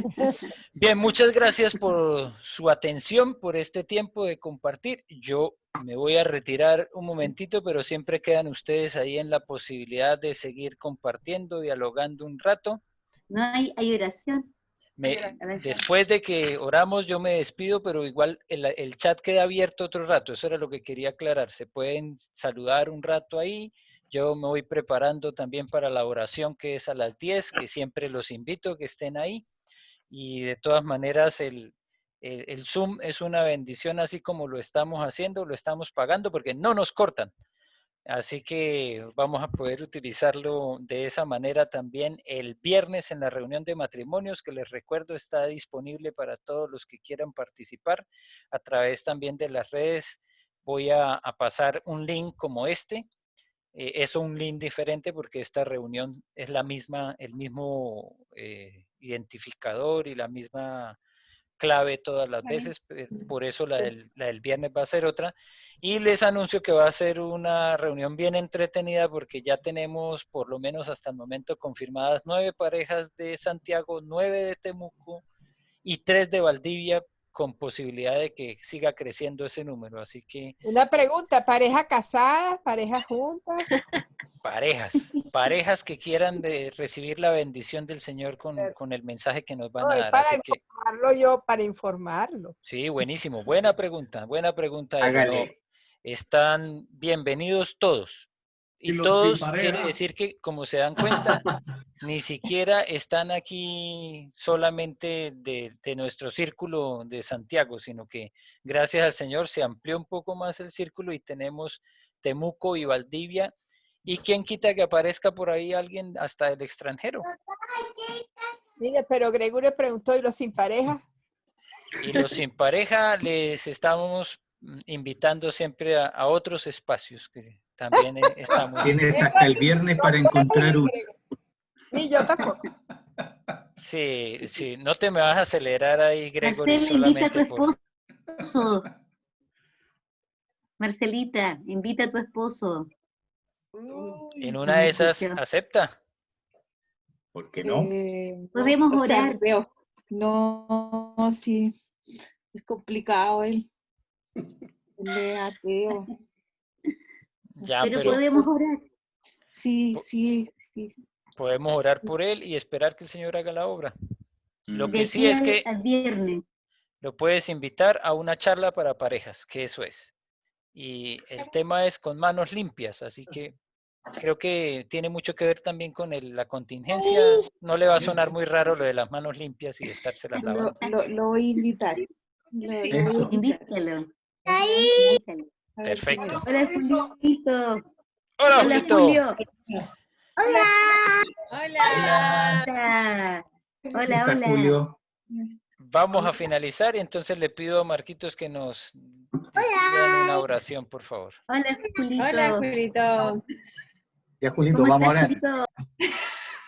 Bien, muchas gracias por su atención, por este tiempo de compartir. Yo me voy a retirar un momentito, pero siempre quedan ustedes ahí en la posibilidad de seguir compartiendo, dialogando un rato. No hay oración. Después de que oramos yo me despido, pero igual el chat queda abierto otro rato, eso era lo que quería aclarar. Se pueden saludar un rato ahí. Yo me voy preparando también para la oración que es a las 10, que siempre los invito a que estén ahí. Y de todas maneras el Zoom es una bendición, así como lo estamos haciendo, lo estamos pagando porque no nos cortan. Así que vamos a poder utilizarlo de esa manera también el viernes en la reunión de matrimonios, que les recuerdo está disponible para todos los que quieran participar a través también de las redes. Voy a pasar un link como este eso un link diferente porque esta reunión es la misma, el mismo identificador y la misma clave todas las veces, por eso la del viernes va a ser otra. Y les anuncio que va a ser una reunión bien entretenida porque ya tenemos por lo menos hasta el momento confirmadas 9 parejas de Santiago, 9 de Temuco y 3 de Valdivia, con posibilidad de que siga creciendo ese número. Así que Una pregunta, ¿pareja casada, parejas juntas? parejas que quieran recibir la bendición del Señor con el mensaje que nos van No, a es dar. para Así que, informarlo yo, para informarlo. sí, buenísimo. Buena pregunta, Eri. Hágale. No, están bienvenidos todos. Y Y los sin todos pareja. quiere decir que, como se dan cuenta, ni siquiera están aquí solamente de nuestro círculo de Santiago, sino que gracias al Señor se amplió un poco más el círculo y tenemos Temuco y Valdivia. ¿Y quién quita que aparezca por ahí alguien hasta del extranjero? Mire, pero Gregorio preguntó, ¿y los sin pareja? Y los sin pareja les estamos invitando siempre a otros espacios que también estamos. Tienes hasta el viernes para encontrar uno. Ni yo tampoco. Sí, sí, no te me vas a acelerar ahí, Gregory, Marcela, invita a tu solamente por... esposo. Marcelita, invita a tu esposo. En una de esas, ¿acepta? ¿Por qué no? Podemos o sea, orar. ateo. No, sí, es complicado él. Él es ateo. Ya, Pero pero podemos orar. Sí, sí. podemos orar por él y esperar que el Señor haga la obra. Lo De que sí aquí es que al viernes. lo puedes invitar a una charla para parejas, que eso es. Y el tema es con manos limpias, así que creo que tiene mucho que ver también con la contingencia. No le va a sonar muy raro lo de las manos limpias y de estárselas lavando. Lo voy a invitar. Eso. Invítalo. Invítalo. Perfecto. Hola, Julito. Hola, Hola, Julito. Julio. Hola. Hola. ¿Cómo Hola, está hola. Julio? Vamos a finalizar y entonces le pido a Marquitos que nos despidan una oración, por favor. Hola, Julito. Hola, Julito. Ya, Julito, ¿Cómo vamos a estás, orar. Julito?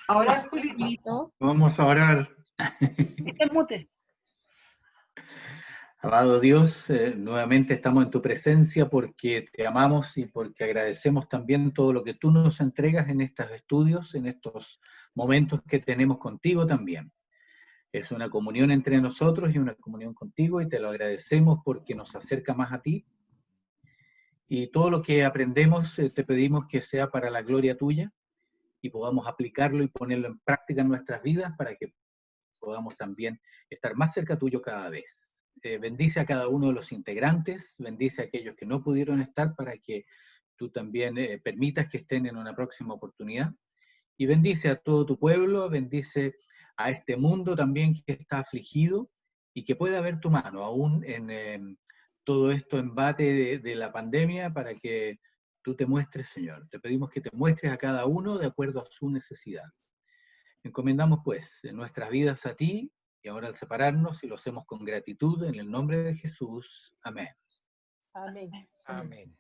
Ahora, Julito. Vamos a orar. Este mute. Amado Dios, nuevamente estamos en tu presencia porque te amamos y porque agradecemos también todo lo que tú nos entregas en estos estudios, en estos momentos que tenemos contigo también. Es una comunión entre nosotros y una comunión contigo y te lo agradecemos porque nos acerca más a ti. Y todo lo que aprendemos te pedimos que sea para la gloria tuya y podamos aplicarlo y ponerlo en práctica en nuestras vidas para que podamos también estar más cerca tuyo cada vez. Bendice a cada uno de los integrantes, bendice a aquellos que no pudieron estar para que tú también permitas que estén en una próxima oportunidad. Y bendice a todo tu pueblo, bendice a este mundo también que está afligido y que pueda ver tu mano aún en todo esto embate de la pandemia para que tú te muestres, Señor. Te pedimos que te muestres a cada uno de acuerdo a su necesidad. Encomendamos pues nuestras vidas a ti y ahora al separarnos y lo hacemos con gratitud en el nombre de Jesús. Amén. Amén. Amén.